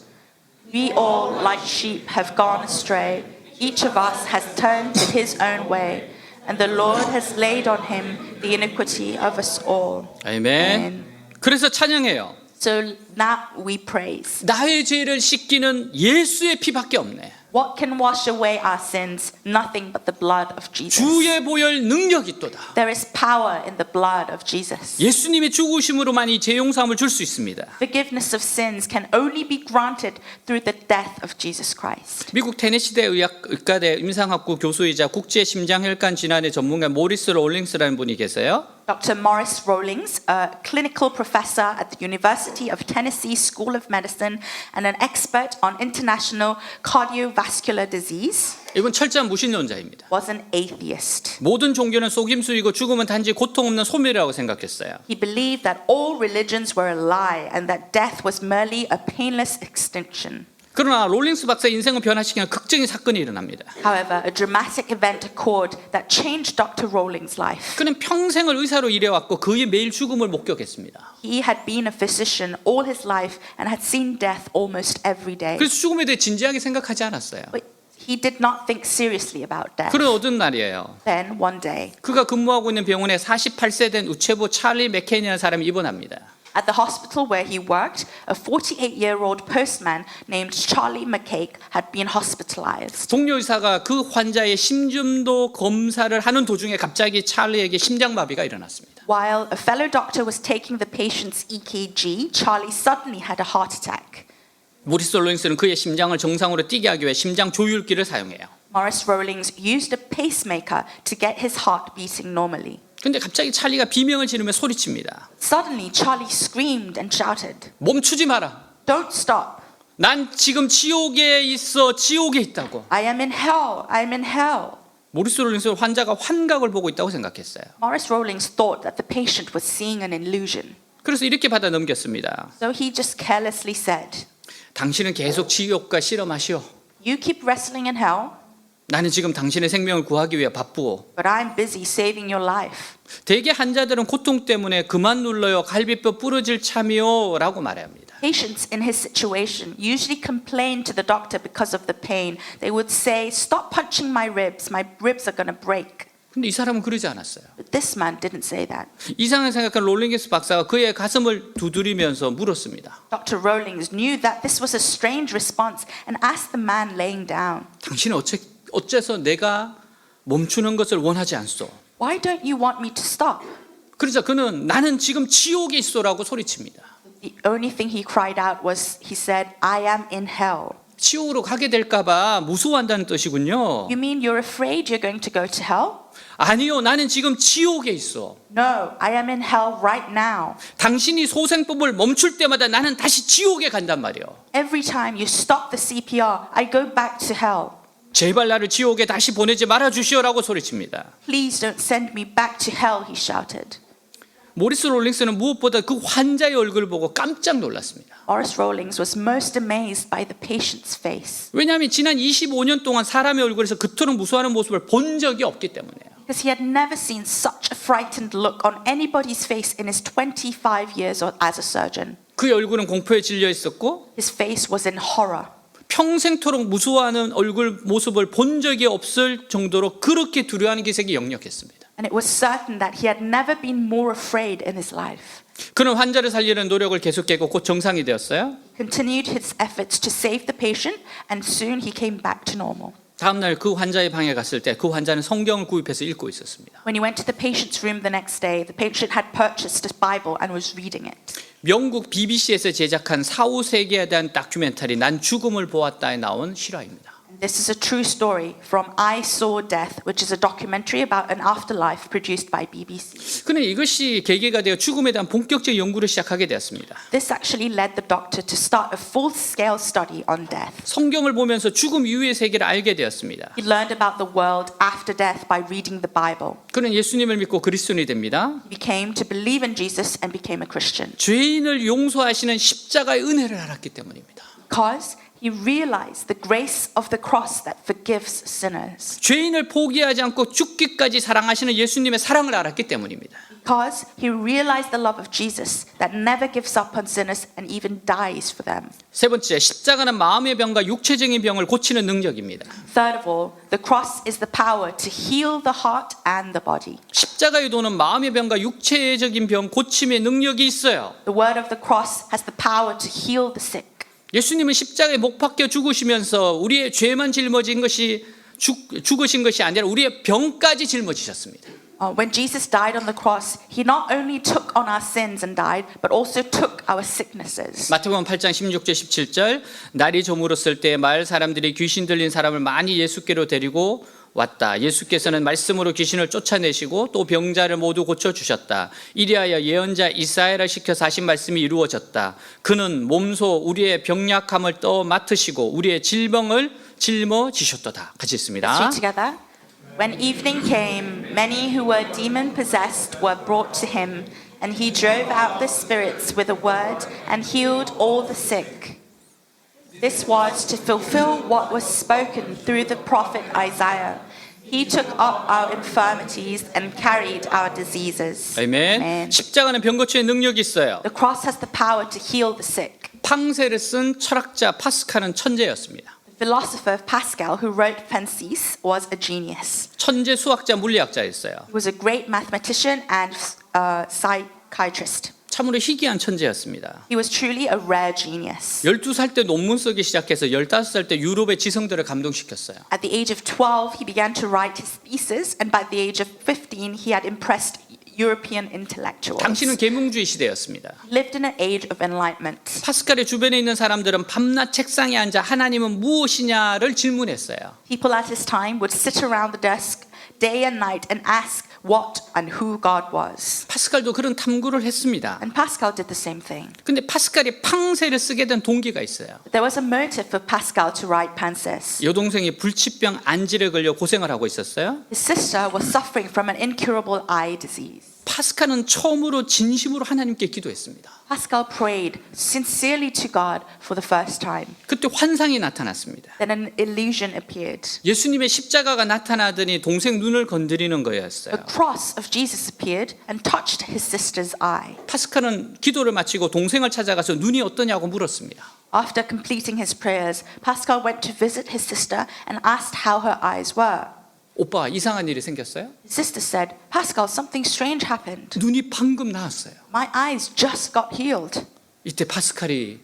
Speaker 2: We all, like sheep, have gone astray. Each of us has turned to his own way, and the Lord has laid on him the iniquity of us all.
Speaker 1: 아멘. 그래서 찬양해요.
Speaker 2: So now we praise.
Speaker 1: 나의 죄를 씻기는 예수의 피밖에 없네.
Speaker 2: What can wash away our sins? Nothing but the blood of Jesus.
Speaker 1: 주의 보혈 능력이 있도다.
Speaker 2: There is power in the blood of Jesus.
Speaker 1: 예수님의 죽으심으로만 이 죄 용서함을 줄 수 있습니다.
Speaker 2: Forgiveness of sins can only be granted through the death of Jesus Christ.
Speaker 1: 미국 테네시대 의과대 임상학부 교수이자 국제 심장혈관 질환의 전문가 모리스 롤링스라는 분이 계세요.
Speaker 2: Dr. Morris Rawlings, a clinical professor at the University of Tennessee School of Medicine and an expert on international cardiovascular disease,
Speaker 1: 이분 철저한 무신론자입니다.
Speaker 2: was an atheist.
Speaker 1: 모든 종교는 속임수이고 죽음은 단지 고통 없는 소멸이라고 생각했어요.
Speaker 2: He believed that all religions were a lie and that death was merely a painless extinction.
Speaker 1: 그러나 롤링스 박사의 인생을 변화시키는 극적인 사건이 일어납니다.
Speaker 2: However, a dramatic event occurred that changed Dr. Rawlings' life.
Speaker 1: 그는 평생을 의사로 일해왔고 그의 매일 죽음을 목격했습니다.
Speaker 2: He had been a physician all his life and had seen death almost every day.
Speaker 1: 그래서 죽음에 대해 진지하게 생각하지 않았어요.
Speaker 2: But he did not think seriously about death.
Speaker 1: 그런 어떤 날이에요.
Speaker 2: Then one day,
Speaker 1: 그가 근무하고 있는 병원에 48세 된 우체부 찰리 맥케인이라는 사람이 입원합니다.
Speaker 2: at the hospital where he worked, a 48-year-old postman named Charlie McCake had been hospitalized.
Speaker 1: 동료 의사가 그 환자의 심전도 검사를 하는 도중에 갑자기 찰리에게 심장마비가 일어났습니다.
Speaker 2: While a fellow doctor was taking the patient's EKG, Charlie suddenly had a heart attack.
Speaker 1: 모리스 롤링스는 그의 심장을 정상으로 뛰게 하기 위해 심장 조율기를 사용해요.
Speaker 2: Morris Rawlings used a pacemaker to get his heart beating normally.
Speaker 1: 근데 갑자기 찰리가 비명을 지르며 소리칩니다.
Speaker 2: Suddenly, Charlie screamed and shouted,
Speaker 1: 멈추지 마라.
Speaker 2: "Don't stop!
Speaker 1: 난 지금 지옥에 있어. 지옥에 있다고.
Speaker 2: I am in hell! I am in hell!"
Speaker 1: 모리스 롤링스는 환자가 환각을 보고 있다고 생각했어요.
Speaker 2: Morris Rawlings thought that the patient was seeing an illusion.
Speaker 1: 그래서 이렇게 받아 넘겼습니다.
Speaker 2: So he just carelessly said,
Speaker 1: 당신은 계속 지옥과 실험하시오.
Speaker 2: "You keep wrestling in hell,
Speaker 1: 나는 지금 당신의 생명을 구하기 위해 바쁘오.
Speaker 2: but I'm busy saving your life."
Speaker 1: 대개 환자들은 고통 때문에 그만 눌러요. 갈비뼈 부러질 참이요. 라고 말합니다.
Speaker 2: Patients in his situation usually complain to the doctor because of the pain. They would say, "Stop punching my ribs are going to break."
Speaker 1: 근데 이 사람은 그러지 않았어요.
Speaker 2: But this man didn't say that.
Speaker 1: 이상하게 생각한 롤링게스 박사가 그의 가슴을 두드리면서 물었습니다.
Speaker 2: Dr. Rowlings knew that this was a strange response and asked the man laying down,
Speaker 1: 당신은 어째서 내가 멈추는 것을 원하지 않소?
Speaker 2: "Why don't you want me to stop?"
Speaker 1: 그러자 그는 나는 지금 지옥에 있소라고 소리칩니다.
Speaker 2: The only thing he cried out was, he said, "I am in hell."
Speaker 1: 지옥으로 가게 될까 봐 무서워한다는 뜻이군요.
Speaker 2: You mean you're afraid you're going to go to hell?
Speaker 1: 아니요, 나는 지금 지옥에 있어.
Speaker 2: No, I am in hell right now.
Speaker 1: 당신이 소생법을 멈출 때마다 나는 다시 지옥에 간단 말이에요.
Speaker 2: Every time you stop the CPR, I go back to hell.
Speaker 1: 제발 나를 지옥에 다시 보내지 말아 주시오라고 소리칩니다.
Speaker 2: Please don't send me back to hell, he shouted.
Speaker 1: 모리스 롤링스는 무엇보다 그 환자의 얼굴을 보고 깜짝 놀랐습니다.
Speaker 2: Horace Rawlings was most amazed by the patient's face
Speaker 1: 왜냐하면 지난 25년 동안 사람의 얼굴에서 그토록 무서워하는 모습을 본 적이 없기 때문에요.
Speaker 2: because he had never seen such a frightened look on anybody's face in his 25 years as a surgeon.
Speaker 1: 그의 얼굴은 공포에 질려 있었고
Speaker 2: His face was in horror.
Speaker 1: 평생토록 무서워하는 얼굴 모습을 본 적이 없을 정도로 그렇게 두려워하는 기색이 역력했습니다.
Speaker 2: And it was certain that he had never been more afraid in his life.
Speaker 1: 그는 환자를 살리는 노력을 계속했고 곧 정상이 되었어요.
Speaker 2: Continued his efforts to save the patient, and soon he came back to normal.
Speaker 1: 다음 날 그 환자의 방에 갔을 때 그 환자는 성경을 구입해서 읽고 있었습니다.
Speaker 2: When he went to the patient's room the next day, the patient had purchased a Bible and was reading it.
Speaker 1: 영국 BBC에서 제작한 사후 세계에 대한 다큐멘터리 난 죽음을 보았다에 나온 실화입니다.
Speaker 2: This is a true story from I Saw Death, which is a documentary about an afterlife produced by BBC.
Speaker 1: 그는 이것이 계기가 되어 죽음에 대한 본격적 연구를 시작하게 되었습니다.
Speaker 2: This actually led the doctor to start a full-scale study on death.
Speaker 1: 성경을 보면서 죽음 이후의 세계를 알게 되었습니다.
Speaker 2: He learned about the world after death by reading the Bible.
Speaker 1: 그는 예수님을 믿고 그리스도인이 됩니다.
Speaker 2: He became to believe in Jesus and became a Christian.
Speaker 1: 죄인을 용서하시는 십자가의 은혜를 알았기 때문입니다.
Speaker 2: Because he realized the grace of the cross that forgives sinners.
Speaker 1: 죄인을 포기하지 않고 죽기까지 사랑하시는 예수님의 사랑을 알았기 때문입니다.
Speaker 2: Because he realized the love of Jesus that never gives up on sinners and even dies for them.
Speaker 1: 세 번째, 십자가는 마음의 병과 육체적인 병을 고치는 능력입니다.
Speaker 2: Third of all, the cross is the power to heal the heart and the body.
Speaker 1: 십자가의 도는 마음의 병과 육체적인 병 고침의 능력이 있어요.
Speaker 2: The word of the cross has the power to heal the sick.
Speaker 1: 예수님은 십자가에 못 박혀 죽으시면서 우리의 죄만 짊어진 것이 죽으신 것이 아니라 우리의 병까지 짊어지셨습니다.
Speaker 2: When Jesus died on the cross, he not only took on our sins and died, but also took our sicknesses.
Speaker 1: 마태복음 8장 16절 17절 날이 저물었을 때 마을 사람들이 귀신 들린 사람을 많이 예수께로 데리고 왔다. 예수께서는 말씀으로 귀신을 쫓아내시고 또 병자를 모두 고쳐주셨다. 이리하여 예언자 이사야를 시켜서 하신 말씀이 이루어졌다. 그는 몸소 우리의 병약함을 떠 맡으시고 우리의 질병을 짊어지셨도다. 같이
Speaker 2: Let's
Speaker 1: 읽습니다.
Speaker 2: read together. When evening came, many who were demon-possessed were brought to him, and he drove out the spirits with a word and healed all the sick. This was to fulfill what was spoken through the prophet Isaiah. He took up our infirmities and carried our diseases.
Speaker 1: 아멘.
Speaker 2: Amen.
Speaker 1: 십자가는 병 고치는 능력이 있어요.
Speaker 2: The cross has the power to heal the sick.
Speaker 1: 팡세를 쓴 철학자 파스칼은 천재였습니다.
Speaker 2: The philosopher Pascal, who wrote Pensis, was a genius.
Speaker 1: 천재 수학자 물리학자였어요.
Speaker 2: He was a great mathematician and psychiatrist.
Speaker 1: 참으로 희귀한 천재였습니다.
Speaker 2: He was truly a rare genius.
Speaker 1: 12살 때 논문 쓰기 시작해서 15살 때 유럽의 지성들을 감동시켰어요.
Speaker 2: At the age of 12, he began to write his thesis, and by the age of 15, he had impressed European intellectuals.
Speaker 1: 당신은 계몽주의 시대였습니다.
Speaker 2: He lived in an age of enlightenment.
Speaker 1: 파스칼의 주변에 있는 사람들은 밤낮 책상에 앉아 하나님은 무엇이냐를 질문했어요.
Speaker 2: People at his time would sit around the desk day and night and ask what and who God was.
Speaker 1: 파스칼도 그런 탐구를 했습니다.
Speaker 2: And Pascal did the same thing.
Speaker 1: 근데 파스칼이 팡세를 쓰게 된 동기가 있어요.
Speaker 2: But there was a motive for Pascal to write Pansis.
Speaker 1: 여동생이 불치병 안질에 걸려 고생을 하고 있었어요.
Speaker 2: His sister was suffering from an incurable eye disease.
Speaker 1: 파스칼은 처음으로 진심으로 하나님께 기도했습니다.
Speaker 2: Pascal prayed sincerely to God for the first time.
Speaker 1: 그때 환상이 나타났습니다.
Speaker 2: Then an illusion appeared.
Speaker 1: 예수님의 십자가가 나타나더니 동생 눈을 건드리는 거였어요.
Speaker 2: The cross of Jesus appeared and touched his sister's eye.
Speaker 1: 파스칼은 기도를 마치고 동생을 찾아가서 눈이 어떠냐고 물었습니다.
Speaker 2: After completing his prayers, Pascal went to visit his sister and asked how her eyes were.
Speaker 1: 오빠 이상한 일이 생겼어요?
Speaker 2: His sister said, Pascal, something strange happened.
Speaker 1: 눈이 방금 나왔어요.
Speaker 2: My eyes just got healed.
Speaker 1: 이때 파스칼이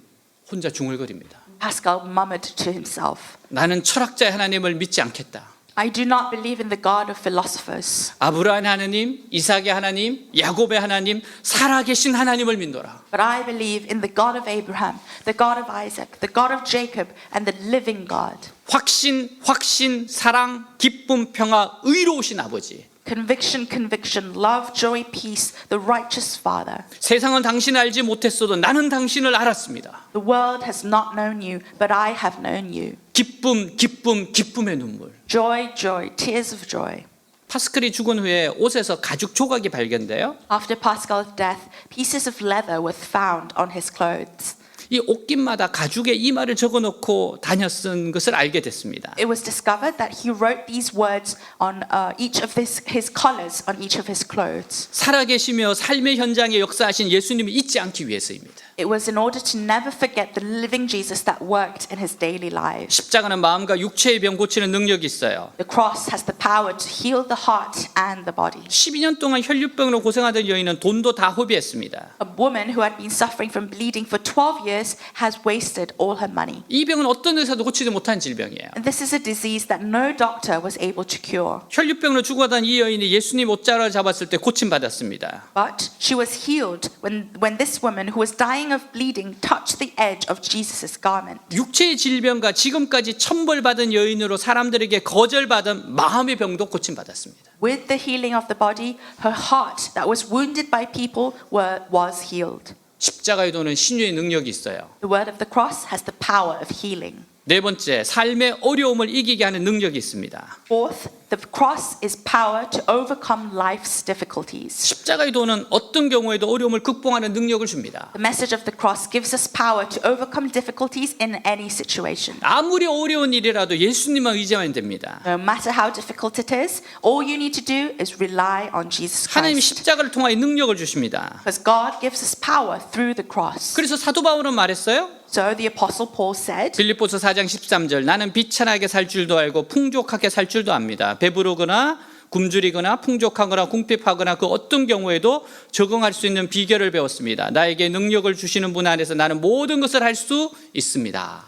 Speaker 1: 혼자 중얼거립니다.
Speaker 2: Pascal murmured to himself,
Speaker 1: 나는 철학자의 하나님을 믿지 않겠다.
Speaker 2: I do not believe in the God of philosophers,
Speaker 1: 아브라함의 하나님, 이삭의 하나님, 야곱의 하나님, 살아계신 하나님을 믿노라.
Speaker 2: but I believe in the God of Abraham, the God of Isaac, the God of Jacob, and the living God.
Speaker 1: 확신, 사랑, 기쁨, 평화, 의로우신 아버지.
Speaker 2: Conviction, conviction, love, joy, peace, the righteous Father.
Speaker 1: 세상은 당신을 알지 못했어도 나는 당신을 알았습니다.
Speaker 2: The world has not known you, but I have known you.
Speaker 1: 기쁨의 눈물.
Speaker 2: Joy, joy, tears of joy.
Speaker 1: 파스칼이 죽은 후에 옷에서 가죽 조각이 발견돼요.
Speaker 2: After Pascal's death, pieces of leather were found on his clothes.
Speaker 1: 이 옷깃마다 가죽에 이 말을 적어놓고 다녔던 것을 알게 됐습니다.
Speaker 2: It was discovered that he wrote these words on each of his collars on each of his clothes.
Speaker 1: 살아계시며 삶의 현장에 역사하신 예수님을 잊지 않기 위해서입니다.
Speaker 2: It was in order to never forget the living Jesus that worked in his daily lives.
Speaker 1: 십자가는 마음과 육체의 병 고치는 능력이 있어요.
Speaker 2: The cross has the power to heal the heart and the body.
Speaker 1: 12년 동안 혈류병으로 고생하던 여인은 돈도 다 허비했습니다.
Speaker 2: A woman who had been suffering from bleeding for 12 years has wasted all her money.
Speaker 1: 이 병은 어떤 의사도 고치지 못한 질병이에요.
Speaker 2: And this is a disease that no doctor was able to cure.
Speaker 1: 혈류병으로 죽어가던 이 여인이 예수님 옷자락을 잡았을 때 고침받았습니다.
Speaker 2: But she was healed when this woman who was dying of bleeding touched the edge of Jesus' garment.
Speaker 1: 육체의 질병과 지금까지 천벌받은 여인으로 사람들에게 거절받은 마음의 병도 고침받았습니다.
Speaker 2: With the healing of the body, her heart that was wounded by people was healed.
Speaker 1: 십자가의 도는 신유의 능력이 있어요.
Speaker 2: The word of the cross has the power of healing.
Speaker 1: 네 번째, 삶의 어려움을 이기게 하는 능력이 있습니다.
Speaker 2: Fourth, the cross is power to overcome life's difficulties.
Speaker 1: 십자가의 도는 어떤 경우에도 어려움을 극복하는 능력을 줍니다.
Speaker 2: The message of the cross gives us power to overcome difficulties in any situation.
Speaker 1: 아무리 어려운 일이라도 예수님만 의지하면 됩니다.
Speaker 2: No matter how difficult it is, all you need to do is rely on Jesus
Speaker 1: 하나님이
Speaker 2: Christ.
Speaker 1: 십자가를 통하여 능력을 주십니다.
Speaker 2: Because God gives us power through the cross.
Speaker 1: 그래서 사도 바울은 말했어요.
Speaker 2: So the Apostle Paul said,
Speaker 1: 빌립보서 4장 13절 나는 비천하게 살 줄도 알고 풍족하게 살 줄도 압니다. 배부르거나 굶주리거나 풍족하거나 궁핍하거나 그 어떤 경우에도 적응할 수 있는 비결을 배웠습니다. 나에게 능력을 주시는 분 안에서 나는 모든 것을 할 수 있습니다.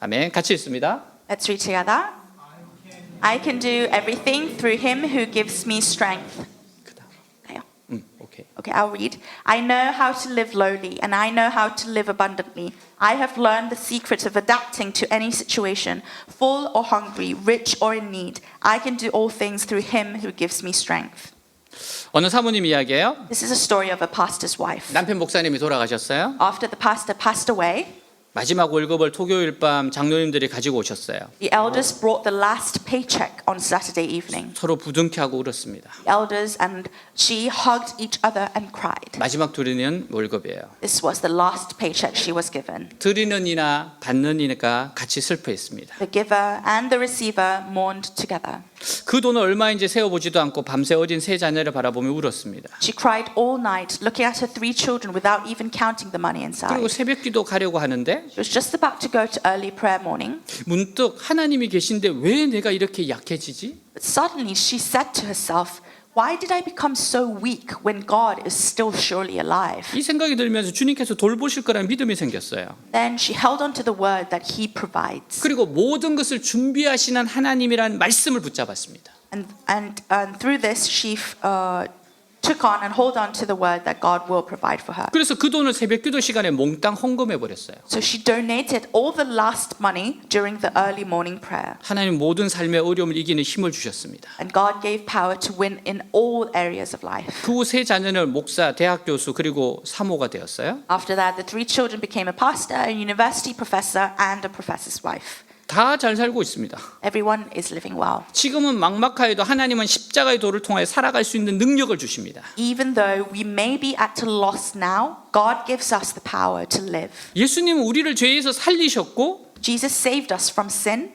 Speaker 1: 아멘. 같이 읽습니다.
Speaker 2: let's read together. I can do everything through him who gives me strength. Okay.
Speaker 1: 오케이.
Speaker 2: Okay, I'll read. I know how to live lowly, and I know how to live abundantly. I have learned the secret of adapting to any situation, full or hungry, rich or in need. I can do all things through him who gives me strength.
Speaker 1: 어느 사모님 이야기예요.
Speaker 2: This is a story of a pastor's wife.
Speaker 1: 남편 목사님이 돌아가셨어요.
Speaker 2: After the pastor passed away,
Speaker 1: 마지막 월급을 토요일 밤 장로님들이 가지고 오셨어요.
Speaker 2: the elders brought the last paycheck on Saturday evening.
Speaker 1: 서로 부둥켜하고 울었습니다.
Speaker 2: The elders and she hugged each other and cried.
Speaker 1: 마지막 드리는 월급이에요.
Speaker 2: This was the last paycheck she was given.
Speaker 1: 드리는 이나 받는 이가 같이 슬퍼했습니다.
Speaker 2: The giver and the receiver mourned together.
Speaker 1: 그 돈을 얼마인지 세어보지도 않고 밤새 어린 세 자녀를 바라보며 울었습니다.
Speaker 2: She cried all night, looking at her 3 children without even counting the money inside.
Speaker 1: 그리고 새벽기도 가려고 하는데
Speaker 2: She was just about to go to early prayer morning,
Speaker 1: 문득 하나님이 계신데 왜 내가 이렇게 약해지지?
Speaker 2: but suddenly she said to herself, "Why did I become so weak when God is still surely alive?"
Speaker 1: 이 생각이 들면서 주님께서 돌보실 거라는 믿음이 생겼어요.
Speaker 2: Then she held on to the word that He provides,
Speaker 1: 그리고 모든 것을 준비하시는 하나님이라는 말씀을 붙잡았습니다.
Speaker 2: and through this she took on and hold on to the word that God will provide for her.
Speaker 1: 그래서 그 돈을 새벽기도 시간에 몽땅 헌금해 버렸어요.
Speaker 2: So she donated all the last money during the early morning prayer.
Speaker 1: 하나님 모든 삶의 어려움을 이기는 힘을 주셨습니다.
Speaker 2: And God gave power to win in all areas of life.
Speaker 1: 그 세 자녀는 목사, 대학 교수 그리고 사모가 되었어요.
Speaker 2: After that, the 3 children became a pastor, a university professor, and a professor's wife.
Speaker 1: 다 잘 살고 있습니다.
Speaker 2: Everyone is living well.
Speaker 1: 지금은 막막하여도 하나님은 십자가의 도를 통하여 살아갈 수 있는 능력을 주십니다.
Speaker 2: Even though we may be at a loss now, God gives us the power to live.
Speaker 1: 예수님은 우리를 죄에서 살리셨고
Speaker 2: Jesus saved us from sin,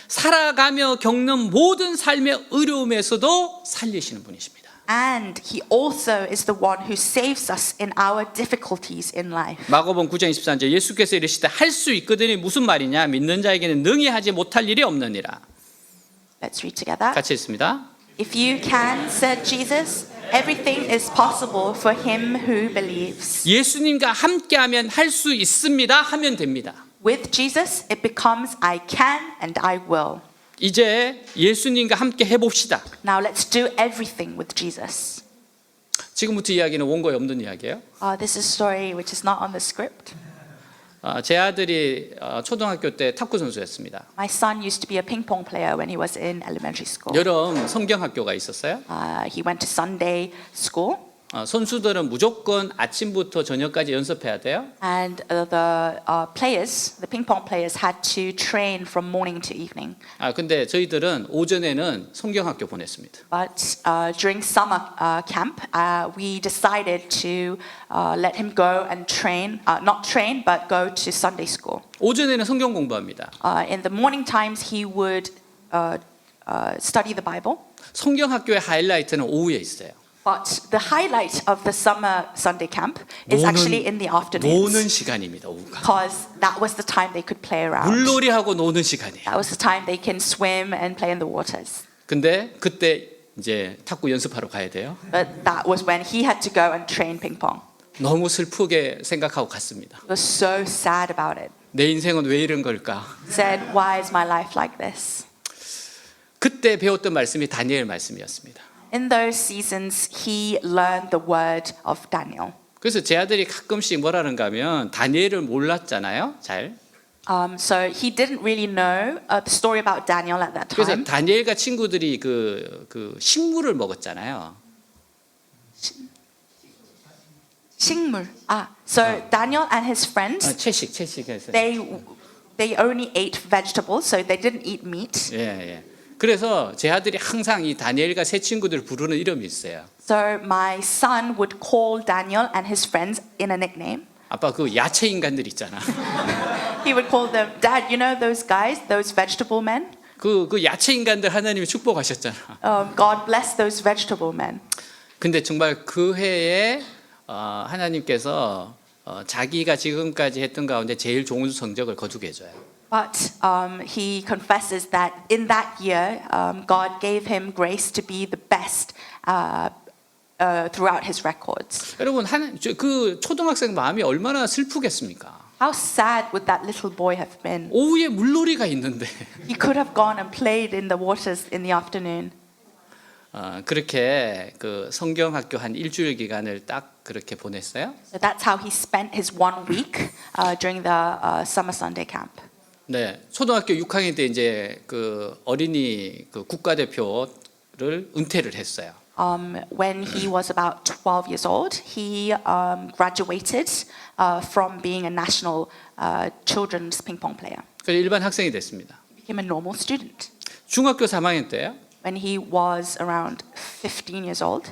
Speaker 1: 살아가며 겪는 모든 삶의 어려움에서도 살리시는 분이십니다.
Speaker 2: and He also is the one who saves us in our difficulties in life.
Speaker 1: 마가복음 9장 23절 예수께서 이르시되 할 수 있거든이 무슨 말이냐 믿는 자에게는 능히 하지 못할 일이 없느니라.
Speaker 2: Let's read together.
Speaker 1: 같이 읽습니다.
Speaker 2: If you can, said Jesus, everything is possible for him who believes.
Speaker 1: 예수님과 함께하면 할 수 있습니다. 하면 됩니다.
Speaker 2: With Jesus, it becomes I can and I will.
Speaker 1: 이제 예수님과 함께 해봅시다.
Speaker 2: Now let's do everything with Jesus.
Speaker 1: 지금부터 이야기는 원고에 없는 이야기예요.
Speaker 2: This is a story which is not on the script.
Speaker 1: 제 아들이 초등학교 때 탁구 선수였습니다.
Speaker 2: My son used to be a ping pong player when he was in elementary school.
Speaker 1: 여름 성경학교가 있었어요.
Speaker 2: He went to Sunday school.
Speaker 1: 선수들은 무조건 아침부터 저녁까지 연습해야 돼요.
Speaker 2: And the players, the ping pong players, had to train from morning to evening.
Speaker 1: 근데 저희들은 오전에는 성경학교 보냈습니다.
Speaker 2: But during summer camp, we decided to let him go and train, not train, but go to Sunday school.
Speaker 1: 오전에는 성경 공부합니다.
Speaker 2: In the morning times, he would study the Bible.
Speaker 1: 성경학교의 하이라이트는 오후에 있어요.
Speaker 2: But the highlight of the summer Sunday camp is actually in the afternoons.
Speaker 1: 노는 시간입니다. 오후가.
Speaker 2: Because that was the time they could play around.
Speaker 1: 물놀이하고 노는 시간이에요.
Speaker 2: That was the time they can swim and play in the waters.
Speaker 1: 근데 그때 이제 탁구 연습하러 가야 돼요.
Speaker 2: But that was when he had to go and train ping pong.
Speaker 1: 너무 슬프게 생각하고 갔습니다.
Speaker 2: He was so sad about it.
Speaker 1: 내 인생은 왜 이런 걸까?
Speaker 2: He said, "Why is my life like this?"
Speaker 1: 그때 배웠던 말씀이 다니엘 말씀이었습니다.
Speaker 2: In those seasons, he learned the word of Daniel.
Speaker 1: 그래서 제 아들이 가끔씩 뭐라는가 하면 다니엘을 몰랐잖아요. 잘.
Speaker 2: So he didn't really know the story about Daniel at that
Speaker 1: 그래서
Speaker 2: time.
Speaker 1: 다니엘과 친구들이 그 식물을 먹었잖아요.
Speaker 2: 식물. So Daniel and his friends,
Speaker 1: 채식해서.
Speaker 2: they only ate vegetables, so they didn't eat meat.
Speaker 1: 예. 그래서 제 아들이 항상 이 다니엘과 새 친구들 부르는 이름이 있어요.
Speaker 2: So my son would call Daniel and his friends in a nickname.
Speaker 1: 아빠 그 야채 인간들 있잖아.
Speaker 2: He would call them, Dad, you know those guys, those vegetable men?
Speaker 1: 그 야채 인간들 하나님이 축복하셨잖아.
Speaker 2: God bless those vegetable men.
Speaker 1: 근데 정말 그 해에 하나님께서 자기가 지금까지 했던 가운데 제일 좋은 성적을 거두게 해줘요.
Speaker 2: But he confesses that in that year, God gave him grace to be the best throughout his records.
Speaker 1: 여러분 그 초등학생 마음이 얼마나 슬프겠습니까?
Speaker 2: How sad would that little boy have been?
Speaker 1: 오후에 물놀이가 있는데
Speaker 2: He could have gone and played in the waters in the afternoon.
Speaker 1: 그렇게 그 성경학교 한 일주일 기간을 딱 그렇게 보냈어요.
Speaker 2: So that's how he spent his 1 week during the summer Sunday camp.
Speaker 1: 네, 초등학교 6학년 때 이제 그 어린이 그 국가대표를 은퇴를 했어요.
Speaker 2: When he was about 12 years old, he graduated from being a national children's ping pong player.
Speaker 1: 그래서 일반 학생이 됐습니다.
Speaker 2: He became a normal student.
Speaker 1: 중학교 3학년 때요.
Speaker 2: When he was around 15 years old,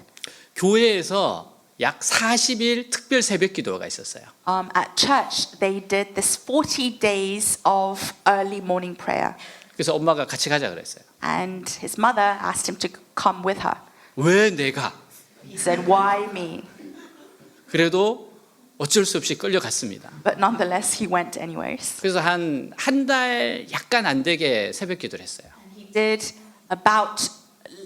Speaker 1: 교회에서 약 40일 특별 새벽 기도가 있었어요.
Speaker 2: at church, they did this 40 days of early morning prayer.
Speaker 1: 그래서 엄마가 같이 가자 그랬어요.
Speaker 2: And his mother asked him to come with her.
Speaker 1: 왜 내가?
Speaker 2: He said, "Why me?"
Speaker 1: 그래도 어쩔 수 없이 끌려갔습니다.
Speaker 2: But nonetheless, he went anyways.
Speaker 1: 그래서 한 달 약간 안 되게 새벽 기도를 했어요.
Speaker 2: He did about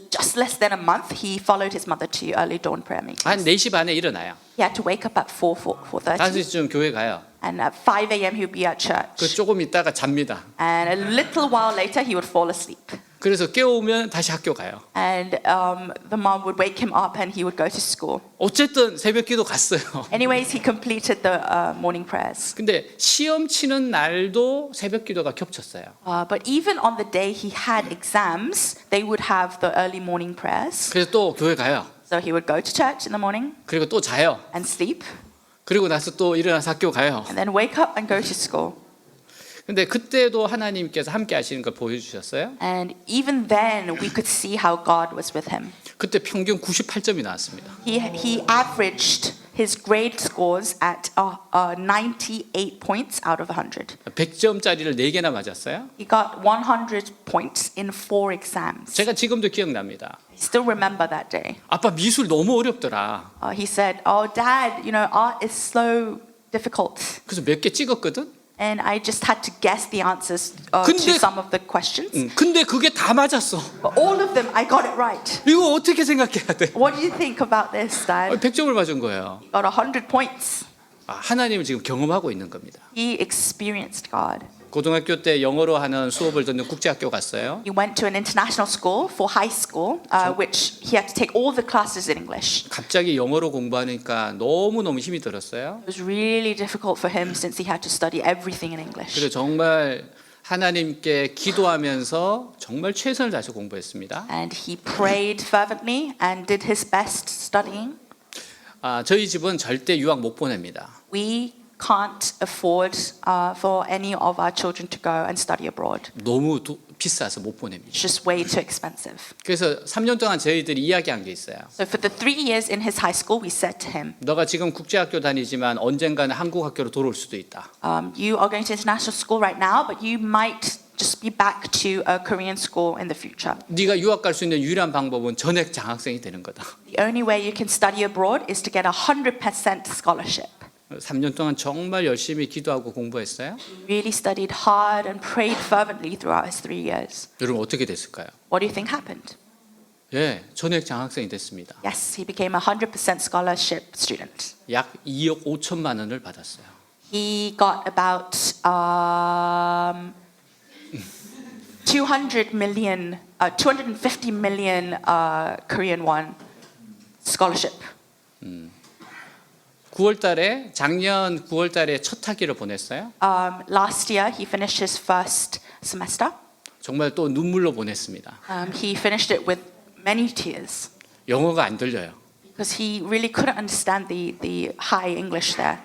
Speaker 2: just less than a month. He followed his mother to early dawn prayer meetings.
Speaker 1: 한 4시 반에 일어나요.
Speaker 2: He had to wake up at 4:30.
Speaker 1: 5시쯤 교회 가요.
Speaker 2: And at 5 a.m. he would be at
Speaker 1: 그
Speaker 2: church.
Speaker 1: 조금 있다가 잡니다.
Speaker 2: And a little while later he would fall asleep.
Speaker 1: 그래서 깨우면 다시 학교 가요.
Speaker 2: And the mom would wake him up and he would go to school.
Speaker 1: 어쨌든 새벽 기도 갔어요.
Speaker 2: Anyways, he completed the morning prayers.
Speaker 1: 근데 시험 치는 날도 새벽 기도가 겹쳤어요.
Speaker 2: But even on the day he had exams, they would have the early morning prayers.
Speaker 1: 그래서 또 교회 가요.
Speaker 2: So he would go to church in the morning
Speaker 1: 그리고 또 자요.
Speaker 2: and sleep,
Speaker 1: 그리고 나서 또 일어나서 학교 가요.
Speaker 2: and then wake up and go to school.
Speaker 1: 근데 그때도 하나님께서 함께 하시는 걸 보여주셨어요.
Speaker 2: And even then, we could see how God was with him.
Speaker 1: 그때 평균 98점이 나왔습니다.
Speaker 2: He averaged his grade scores at 98 points out of 100.
Speaker 1: 100점짜리를 4개나 맞았어요.
Speaker 2: He got 100 points in 4 exams.
Speaker 1: 제가 지금도 기억납니다.
Speaker 2: I still remember that day.
Speaker 1: 아빠 미술 너무 어렵더라.
Speaker 2: He said, "Oh, Dad, art is so difficult."
Speaker 1: 그래서 몇 개 찍었거든.
Speaker 2: And I just had to guess the answers
Speaker 1: 근데-
Speaker 2: to some of the questions.
Speaker 1: 근데 그게 다 맞았어.
Speaker 2: But all of them, I got it right.
Speaker 1: 이거 어떻게 생각해야 돼?
Speaker 2: What do you think about this, Dad?
Speaker 1: 100점을 맞은 거예요.
Speaker 2: Got 100 points.
Speaker 1: 하나님을 지금 경험하고 있는 겁니다.
Speaker 2: He experienced God.
Speaker 1: 고등학교 때 영어로 하는 수업을 듣는 국제학교 갔어요.
Speaker 2: He went to an international school for high school, which he had to take all the classes in English.
Speaker 1: 갑자기 영어로 공부하니까 너무너무 힘이 들었어요.
Speaker 2: It was really difficult for him since he had to study everything in English.
Speaker 1: 그래서 정말 하나님께 기도하면서 정말 최선을 다해서 공부했습니다.
Speaker 2: And he prayed fervently and did his best studying.
Speaker 1: 저희 집은 절대 유학 못 보냅니다.
Speaker 2: We can't afford for any of our children to go and study abroad.
Speaker 1: 너무 비싸서 못 보냅니다.
Speaker 2: It's just way too expensive.
Speaker 1: 그래서 3년 동안 저희들이 이야기한 게 있어요.
Speaker 2: So for the 3 years in his high school, we said to him,
Speaker 1: 너가 지금 국제학교 다니지만 언젠가는 한국 학교로 돌아올 수도 있다.
Speaker 2: you are going to international school right now, but you might just be back to a Korean school in the future.
Speaker 1: 네가 유학 갈 수 있는 유일한 방법은 전액 장학생이 되는 거다.
Speaker 2: The only way you can study abroad is to get 100% scholarship.
Speaker 1: 3년 동안 정말 열심히 기도하고 공부했어요.
Speaker 2: He really studied hard and prayed fervently throughout his 3 years.
Speaker 1: 여러분 어떻게 됐을까요?
Speaker 2: What do you think happened?
Speaker 1: 예, 전액 장학생이 됐습니다.
Speaker 2: Yes, he became a 100% scholarship student.
Speaker 1: 약 2억 5천만 원을 받았어요.
Speaker 2: He got about 250 million Korean won scholarship.
Speaker 1: 9월 달에 작년 9월 달에 첫 학기를 보냈어요.
Speaker 2: Last year, he finished his first semester.
Speaker 1: 정말 또 눈물로 보냈습니다.
Speaker 2: He finished it with many tears
Speaker 1: 영어가 안 들려요.
Speaker 2: because he really couldn't understand the high English there.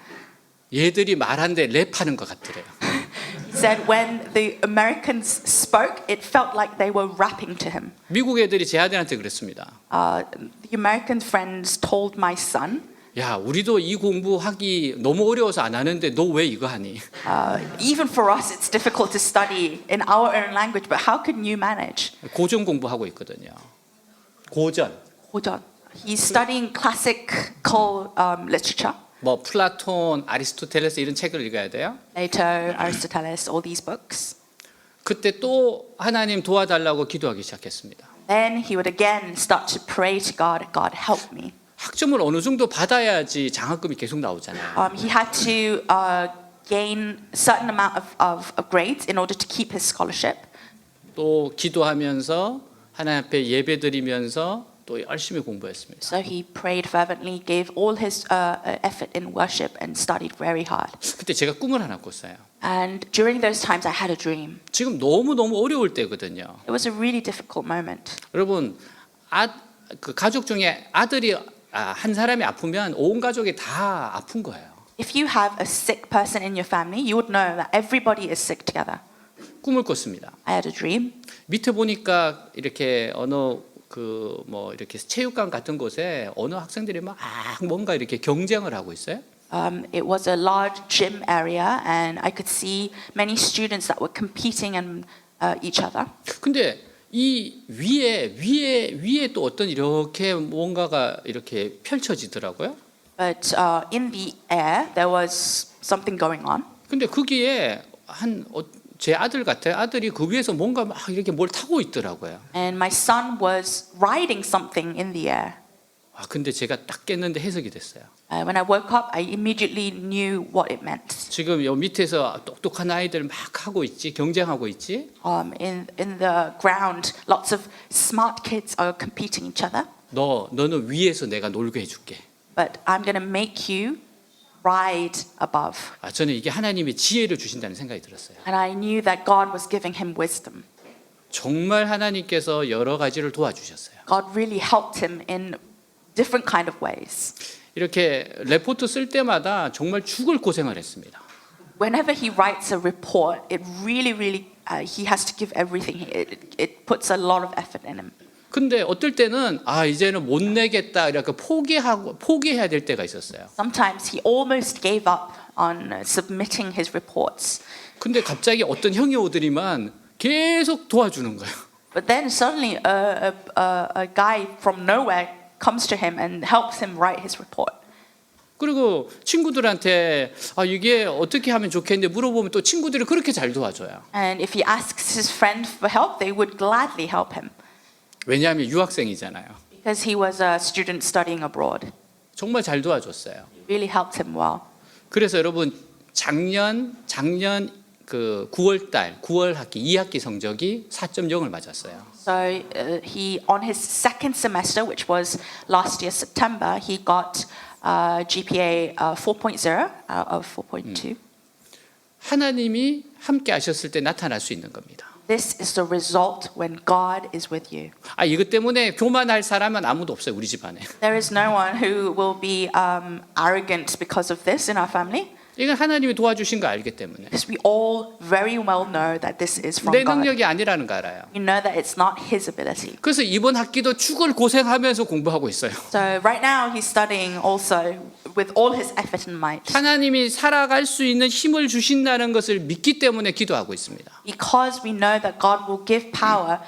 Speaker 1: 얘들이 말하는데 랩하는 것 같더래요.
Speaker 2: He said when the Americans spoke, it felt like they were rapping to him.
Speaker 1: 미국 애들이 제 아들한테 그랬습니다.
Speaker 2: The American friends told my son,
Speaker 1: 야, 우리도 이 공부하기 너무 어려워서 안 하는데 너 왜 이거 하니?
Speaker 2: even for us, it's difficult to study in our own language, but how can you manage?
Speaker 1: 고전 공부하고 있거든요. 고전.
Speaker 2: Hold on. He's studying classical literature.
Speaker 1: 뭐 플라톤, 아리스토텔레스 이런 책을 읽어야 돼요.
Speaker 2: Plato, Aristoteles, all these books.
Speaker 1: 그때 또 하나님 도와달라고 기도하기 시작했습니다.
Speaker 2: Then he would again start to pray to God, God help me.
Speaker 1: 학점을 어느 정도 받아야지 장학금이 계속 나오잖아요.
Speaker 2: He had to gain a certain amount of grades in order to keep his scholarship.
Speaker 1: 또 기도하면서 하나님 앞에 예배드리면서 또 열심히 공부했습니다.
Speaker 2: So he prayed fervently, gave all his effort in worship and studied very hard.
Speaker 1: 그때 제가 꿈을 하나 꿨어요.
Speaker 2: And during those times I had a dream.
Speaker 1: 지금 너무너무 어려울 때거든요.
Speaker 2: It was a really difficult moment.
Speaker 1: 여러분, 그 가족 중에 아들이 한 사람이 아프면 온 가족이 다 아픈 거예요.
Speaker 2: If you have a sick person in your family, you would know that everybody is sick together.
Speaker 1: 꿈을 꿨습니다.
Speaker 2: I had a dream.
Speaker 1: 밑에 보니까 이렇게 어느 이렇게 체육관 같은 곳에 어느 학생들이 막 뭔가 이렇게 경쟁을 하고 있어요.
Speaker 2: It was a large gym area, and I could see many students that were competing and each other.
Speaker 1: 근데 이 위에 또 어떤 이렇게 뭔가가 이렇게 펼쳐지더라고요.
Speaker 2: But in the air, there was something going on.
Speaker 1: 근데 거기에 제 아들 같아요. 아들이 그 위에서 뭔가 막 이렇게 뭘 타고 있더라고요.
Speaker 2: And my son was riding something in the air.
Speaker 1: 근데 제가 딱 깼는데 해석이 됐어요.
Speaker 2: When I woke up, I immediately knew what it meant.
Speaker 1: 지금 요 밑에서 똑똑한 아이들 막 하고 있지, 경쟁하고 있지.
Speaker 2: In the ground, lots of smart kids are competing each other.
Speaker 1: 너는 위에서 내가 놀게 해줄게.
Speaker 2: But I'm going to make you ride above.
Speaker 1: 저는 이게 하나님이 지혜를 주신다는 생각이 들었어요.
Speaker 2: And I knew that God was giving him wisdom.
Speaker 1: 정말 하나님께서 여러 가지를 도와주셨어요.
Speaker 2: God really helped him in different kind of ways.
Speaker 1: 이렇게 레포트 쓸 때마다 정말 죽을 고생을 했습니다.
Speaker 2: Whenever he writes a report, it really, he has to give everything. It puts a lot of effort in him.
Speaker 1: 근데 어떨 때는 이제는 못 내겠다 이렇게 포기해야 될 때가 있었어요.
Speaker 2: Sometimes he almost gave up on submitting his reports.
Speaker 1: 근데 갑자기 어떤 형이 오더니만 계속 도와주는 거예요.
Speaker 2: But then suddenly a guy from nowhere comes to him and helps him write his report.
Speaker 1: 그리고 친구들한테 이게 어떻게 하면 좋겠는데 물어보면 또 친구들이 그렇게 잘 도와줘요.
Speaker 2: And if he asks his friend for help, they would gladly help him
Speaker 1: 왜냐하면 유학생이잖아요.
Speaker 2: because he was a student studying abroad.
Speaker 1: 정말 잘 도와줬어요.
Speaker 2: It really helped him well.
Speaker 1: 그래서 여러분 작년 그 9월 학기 2학기 성적이 4.0을 맞았어요.
Speaker 2: So he, on his second semester, which was last year September, he got GPA 4.0 out of 4.2.
Speaker 1: 하나님이 함께 하셨을 때 나타날 수 있는 겁니다.
Speaker 2: This is the result when God is with you.
Speaker 1: 이것 때문에 교만할 사람은 아무도 없어요, 우리 집안에.
Speaker 2: There is no one who will be arrogant because of this in our family.
Speaker 1: 이건 하나님이 도와주신 거 알기 때문에.
Speaker 2: Because we all very well know that this is from
Speaker 1: 내
Speaker 2: God.
Speaker 1: 능력이 아니라는 거 알아요.
Speaker 2: We know that it's not his ability.
Speaker 1: 그래서 이번 학기도 죽을 고생하면서 공부하고 있어요.
Speaker 2: So right now he's studying also with all his effort and might.
Speaker 1: 하나님이 살아갈 수 있는 힘을 주신다는 것을 믿기 때문에 기도하고 있습니다.
Speaker 2: Because we know that God will give power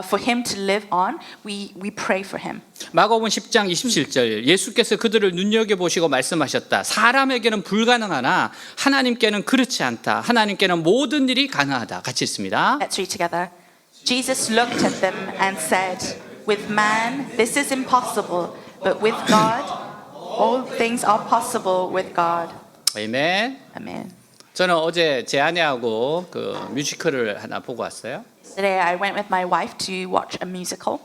Speaker 2: for him to live on, we pray for him.
Speaker 1: 마가복음 10장 27절 예수께서 그들을 눈여겨보시고 말씀하셨다. 사람에게는 불가능하나 하나님께는 그렇지 않다. 하나님께는 모든 일이 가능하다. 같이 있습니다.
Speaker 2: Let's read together. Jesus looked at them and said, "With man this is impossible, but with God all things are possible with God."
Speaker 1: 아멘.
Speaker 2: Amen.
Speaker 1: 저는 어제 제 아내하고 그 뮤지컬을 하나 보고 왔어요.
Speaker 2: Today I went with my wife to watch a musical.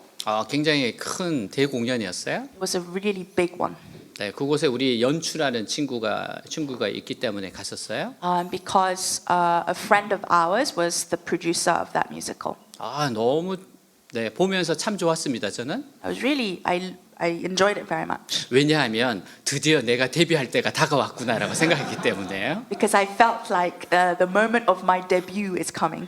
Speaker 1: 굉장히 큰 대공연이었어요.
Speaker 2: It was a really big one.
Speaker 1: 네, 그곳에 우리 연출하는 친구가 있기 때문에 갔었어요.
Speaker 2: Because a friend of ours was the producer of that musical.
Speaker 1: 너무 보면서 참 좋았습니다. 저는.
Speaker 2: I enjoyed it very much.
Speaker 1: 왜냐하면 드디어 내가 데뷔할 때가 다가왔구나라고 생각했기 때문에요.
Speaker 2: Because I felt like the moment of my debut is coming.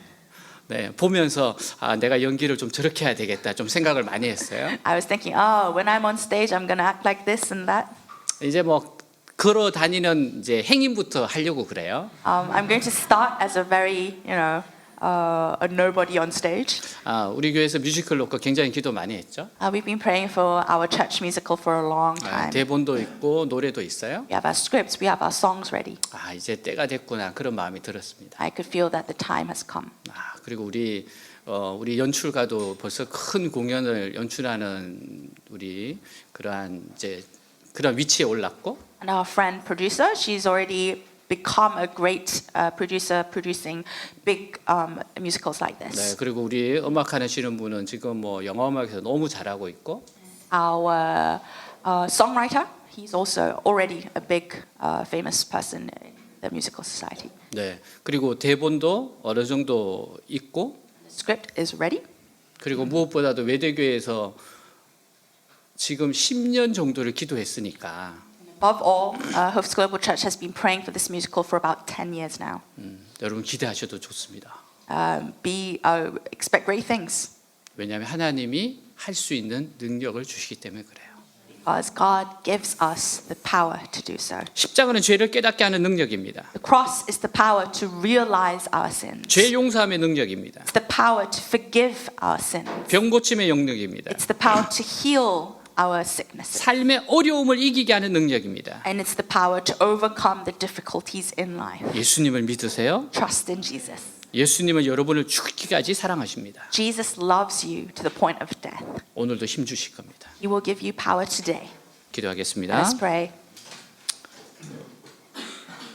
Speaker 1: 네, 보면서 내가 연기를 좀 저렇게 해야 되겠다 좀 생각을 많이 했어요.
Speaker 2: I was thinking, when I'm on stage, I'm going to act like this and that.
Speaker 1: 이제 뭐 걸어 다니는 이제 행인부터 하려고 그래요.
Speaker 2: I'm going to start as a very, a nobody on stage.
Speaker 1: 우리 교회에서 뮤지컬 놓고 굉장히 기도 많이 했죠.
Speaker 2: We've been praying for our church musical for a long time.
Speaker 1: 대본도 있고 노래도 있어요.
Speaker 2: We have our scripts, we have our songs ready.
Speaker 1: 이제 때가 됐구나 그런 마음이 들었습니다.
Speaker 2: I could feel that the time has come.
Speaker 1: 그리고 우리 연출가도 벌써 큰 공연을 연출하는 우리 그러한 위치에 올랐고.
Speaker 2: And our friend producer, she's already become a great producer producing big musicals like this.
Speaker 1: 네, 그리고 우리 음악 하시는 분은 지금 뭐 영화 음악에서 너무 잘하고 있고.
Speaker 2: Our songwriter, he's also already a big famous person in the musical society.
Speaker 1: 네, 그리고 대본도 어느 정도 있고.
Speaker 2: The script is ready.
Speaker 1: 그리고 무엇보다도 외대교회에서 지금 10년 정도를 기도했으니까.
Speaker 2: Above all, Hope's Global Church has been praying for this musical for about 10 years now.
Speaker 1: 여러분 기대하셔도 좋습니다.
Speaker 2: Expect great things.
Speaker 1: 왜냐하면 하나님이 할 수 있는 능력을 주시기 때문에 그래요.
Speaker 2: Because God gives us the power to do so.
Speaker 1: 십자가는 죄를 깨닫게 하는 능력입니다.
Speaker 2: The cross is the power to realize our sins.
Speaker 1: 죄 용서함의 능력입니다.
Speaker 2: It's the power to forgive our sins.
Speaker 1: 병 고침의 능력입니다.
Speaker 2: It's the power to heal our sicknesses.
Speaker 1: 삶의 어려움을 이기게 하는 능력입니다.
Speaker 2: And it's the power to overcome the difficulties in life.
Speaker 1: 예수님을 믿으세요?
Speaker 2: Trust in Jesus.
Speaker 1: 예수님은 여러분을 죽기까지 사랑하십니다.
Speaker 2: Jesus loves you to the point of death.
Speaker 1: 오늘도 힘 주실 겁니다.
Speaker 2: He will give you power today.
Speaker 1: 기도하겠습니다.
Speaker 2: Let's pray.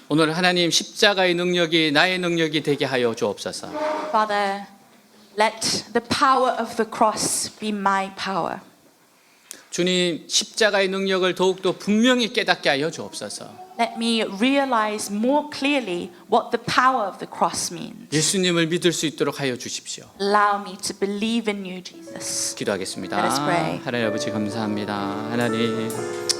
Speaker 1: 오늘 하나님 십자가의 능력이 나의 능력이 되게 하여 주옵소서.
Speaker 2: Father, let the power of the cross be my power.
Speaker 1: 주님 십자가의 능력을 더욱더 분명히 깨닫게 하여 주옵소서.
Speaker 2: Let me realize more clearly what the power of the cross means.
Speaker 1: 예수님을 믿을 수 있도록 하여 주십시오.
Speaker 2: Allow me to believe in you, Jesus.
Speaker 1: 기도하겠습니다.
Speaker 2: Let us pray.
Speaker 1: 하나님 아버지 감사합니다. 하나님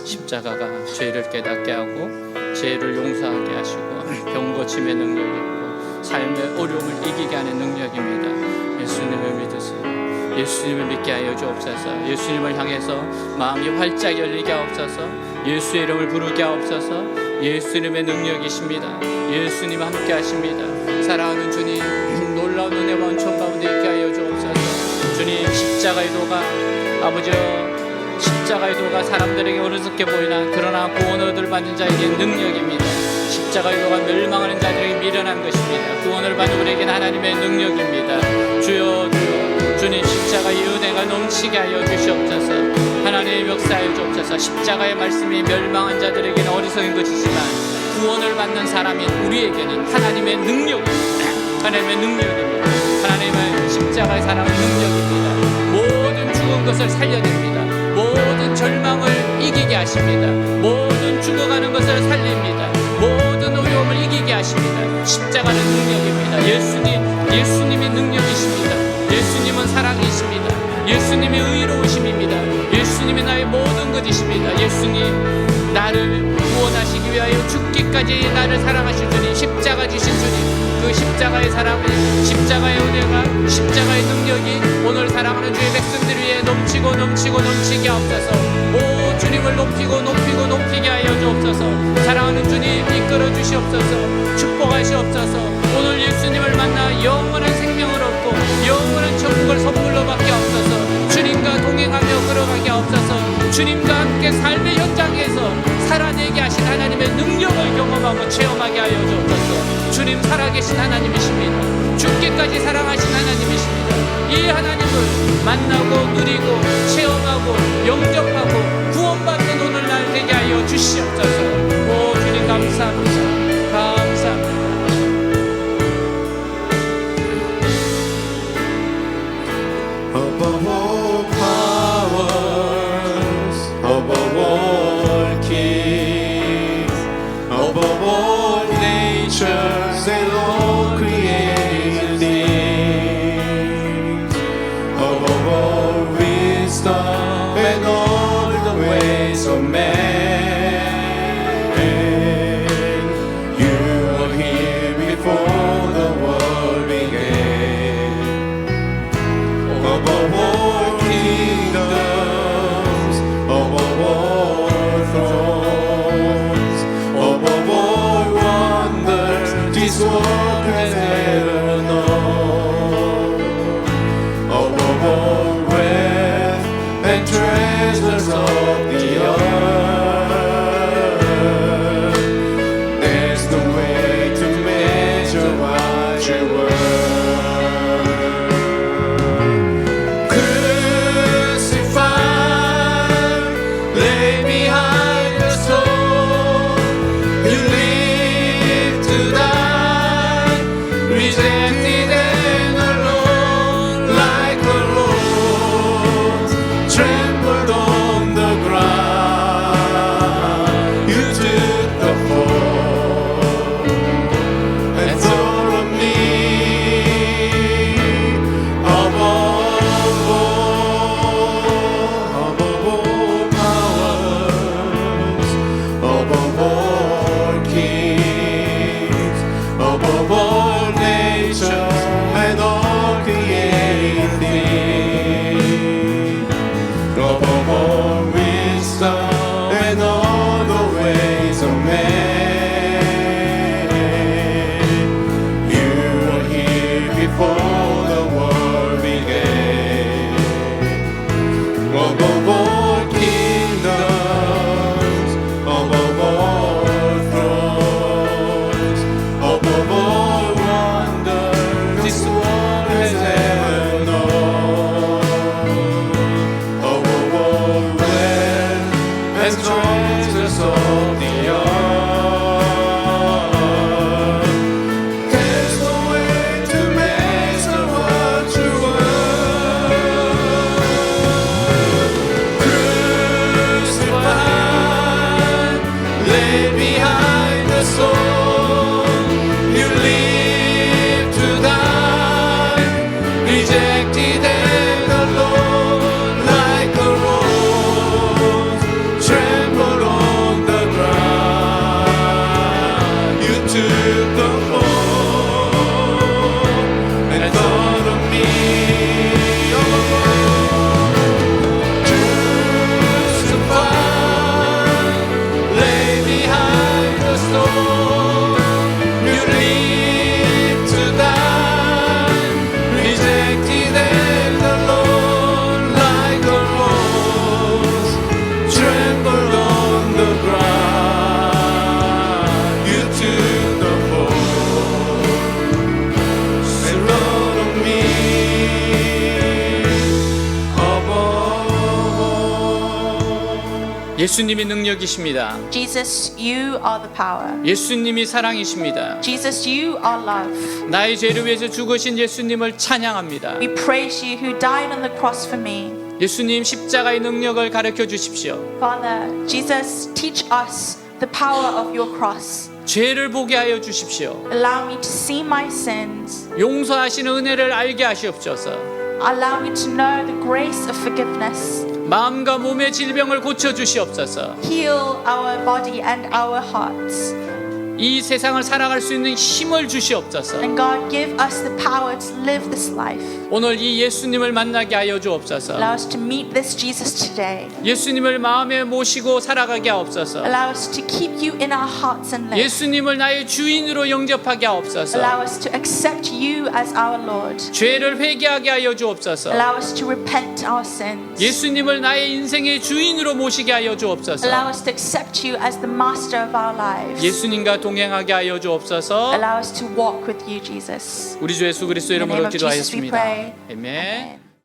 Speaker 1: 십자가가 죄를 깨닫게 하고 죄를 용서하게 하시고 병 고침의 능력이 있고 삶의 어려움을 이기게 하는 능력입니다. 예수님을 믿으세요. 예수님을 믿게 하여 주옵소서. 예수님을 향해서 마음이 활짝 열리게 하옵소서. 예수의 이름을 부르게 하옵소서. 예수님의 능력이십니다. 예수님 함께 하십니다. 사랑하는 주님, 놀라운 은혜와 은총 가운데 있게 하여 주옵소서. 주님 십자가의 도가 아버지여 십자가의 도가 사람들에게 어리석게 보이나 그러나 구원을 얻을 받는 자에게 능력입니다. 십자가의 도가 멸망하는 자들에게 미련한 것입니다. 구원을 받는 우리에게는 하나님의 능력입니다. 주여 주여 주님 십자가의 은혜가 넘치게 하여 주시옵소서. 하나님의 역사에 주옵소서. 십자가의 말씀이 멸망한 자들에게는 어리석은 것이지만 구원을 받는 사람인 우리에게는 하나님의 능력입니다. 하나님의 능력입니다. 하나님의 십자가의 사랑은 능력입니다. 모든 죽은 것을 살려냅니다. 모든 절망을 이기게 하십니다. 모든 죽어가는 것을 살립니다. 모든 어려움을 이기게 하십니다. 십자가는 능력입니다. 예수님이 능력이십니다. 예수님은 사랑이십니다. 예수님이 의로우심입니다. 예수님이 나의 모든 것이십니다. 예수님 나를 구원하시기 위하여 죽기까지 나를 사랑하실 주님, 십자가 주신 주님, 그 십자가의 사랑이, 십자가의 은혜가, 십자가의 능력이 오늘 사랑하는 주의 백성들 위해 넘치고 넘치게 하옵소서. 오 주님을 높이게 하여 주옵소서. 사랑하는 주님 이끌어 주시옵소서. 축복하시옵소서. 오늘 예수님을 만나 영원한 생명을 얻고 영원한 천국을 선물로 받게 하옵소서. 주님과 동행하며 걸어가게 하옵소서. 주님과 함께 삶의 현장에서 살아내게 하신 하나님의 능력을 경험하고 체험하게 하여 주옵소서. 주님 살아계신 하나님이십니다. 죽기까지 사랑하신 하나님이십니다. 이 하나님을 만나고 누리고 체험하고 영접하고 구원받는 오늘날 되게 하여 주시옵소서. 오 주님 감사합니다. 감사합니다.
Speaker 3: Above all powers, above all kings, above all natures and all created things, above all wisdom and all the ways of man, you were here before the world began. Above all kingdoms, above all thrones, above all wonders this world has ever known, above all wealth and treasures of the earth, there's no way to measure what you were. Crucified, lay behind the stone. You live to die, rejected and alone, like a rose trampled on the ground. You took the fall and thought of me above all powers, above all kings, above all nations and all created things, above all wisdom and all the ways of man, you were here before the world began. Above all kingdoms, above all thrones, above all wonders this world has ever known, above all wealth and treasures of the earth, there's no way to measure what you were. Crucified, lay behind the stone. You live to die, rejected and alone, like a rose trampled
Speaker 1: 예수님이 능력이십니다.
Speaker 2: Jesus, you are the power.
Speaker 1: 예수님이 사랑이십니다.
Speaker 2: Jesus, you are love.
Speaker 1: 나의 죄를 위해서 죽으신 예수님을 찬양합니다.
Speaker 2: We praise you who died on the cross for me.
Speaker 1: 예수님 십자가의 능력을 가르쳐 주십시오.
Speaker 2: Father, Jesus, teach us the power of your cross.
Speaker 1: 죄를 보게 하여 주십시오.
Speaker 2: Allow me to see my sins.
Speaker 1: 용서하시는 은혜를 알게 하시옵소서.
Speaker 2: Allow me to know the grace of forgiveness.
Speaker 1: 마음과 몸의 질병을 고쳐 주시옵소서.
Speaker 2: Heal our body and our hearts.
Speaker 1: 이 세상을 살아갈 수 있는 힘을 주시옵소서.
Speaker 2: And God, give us the power to live this life.
Speaker 1: 오늘 이 예수님을 만나게 하여 주옵소서.
Speaker 2: Allow us to meet this Jesus today.
Speaker 1: 예수님을 마음에 모시고 살아가게 하옵소서.
Speaker 2: Allow us to keep you in our hearts and live.
Speaker 1: 예수님을 나의 주인으로 영접하게 하옵소서.
Speaker 2: Allow us to accept you as our Lord.
Speaker 1: 죄를 회개하게 하여 주옵소서.
Speaker 2: Allow us to repent our sins.
Speaker 1: 예수님을 나의 인생의 주인으로 모시게 하여 주옵소서.
Speaker 2: Allow us to accept you as the master of our lives.
Speaker 1: 예수님과 동행하게 하여 주옵소서.
Speaker 2: Allow us to walk with you, Jesus.
Speaker 1: 우리 주 예수 그리스도
Speaker 2: In the name
Speaker 1: 이름으로
Speaker 2: of Jesus we
Speaker 1: 기도하였습니다.
Speaker 2: pray.
Speaker 1: 아멘.
Speaker 2: Amen.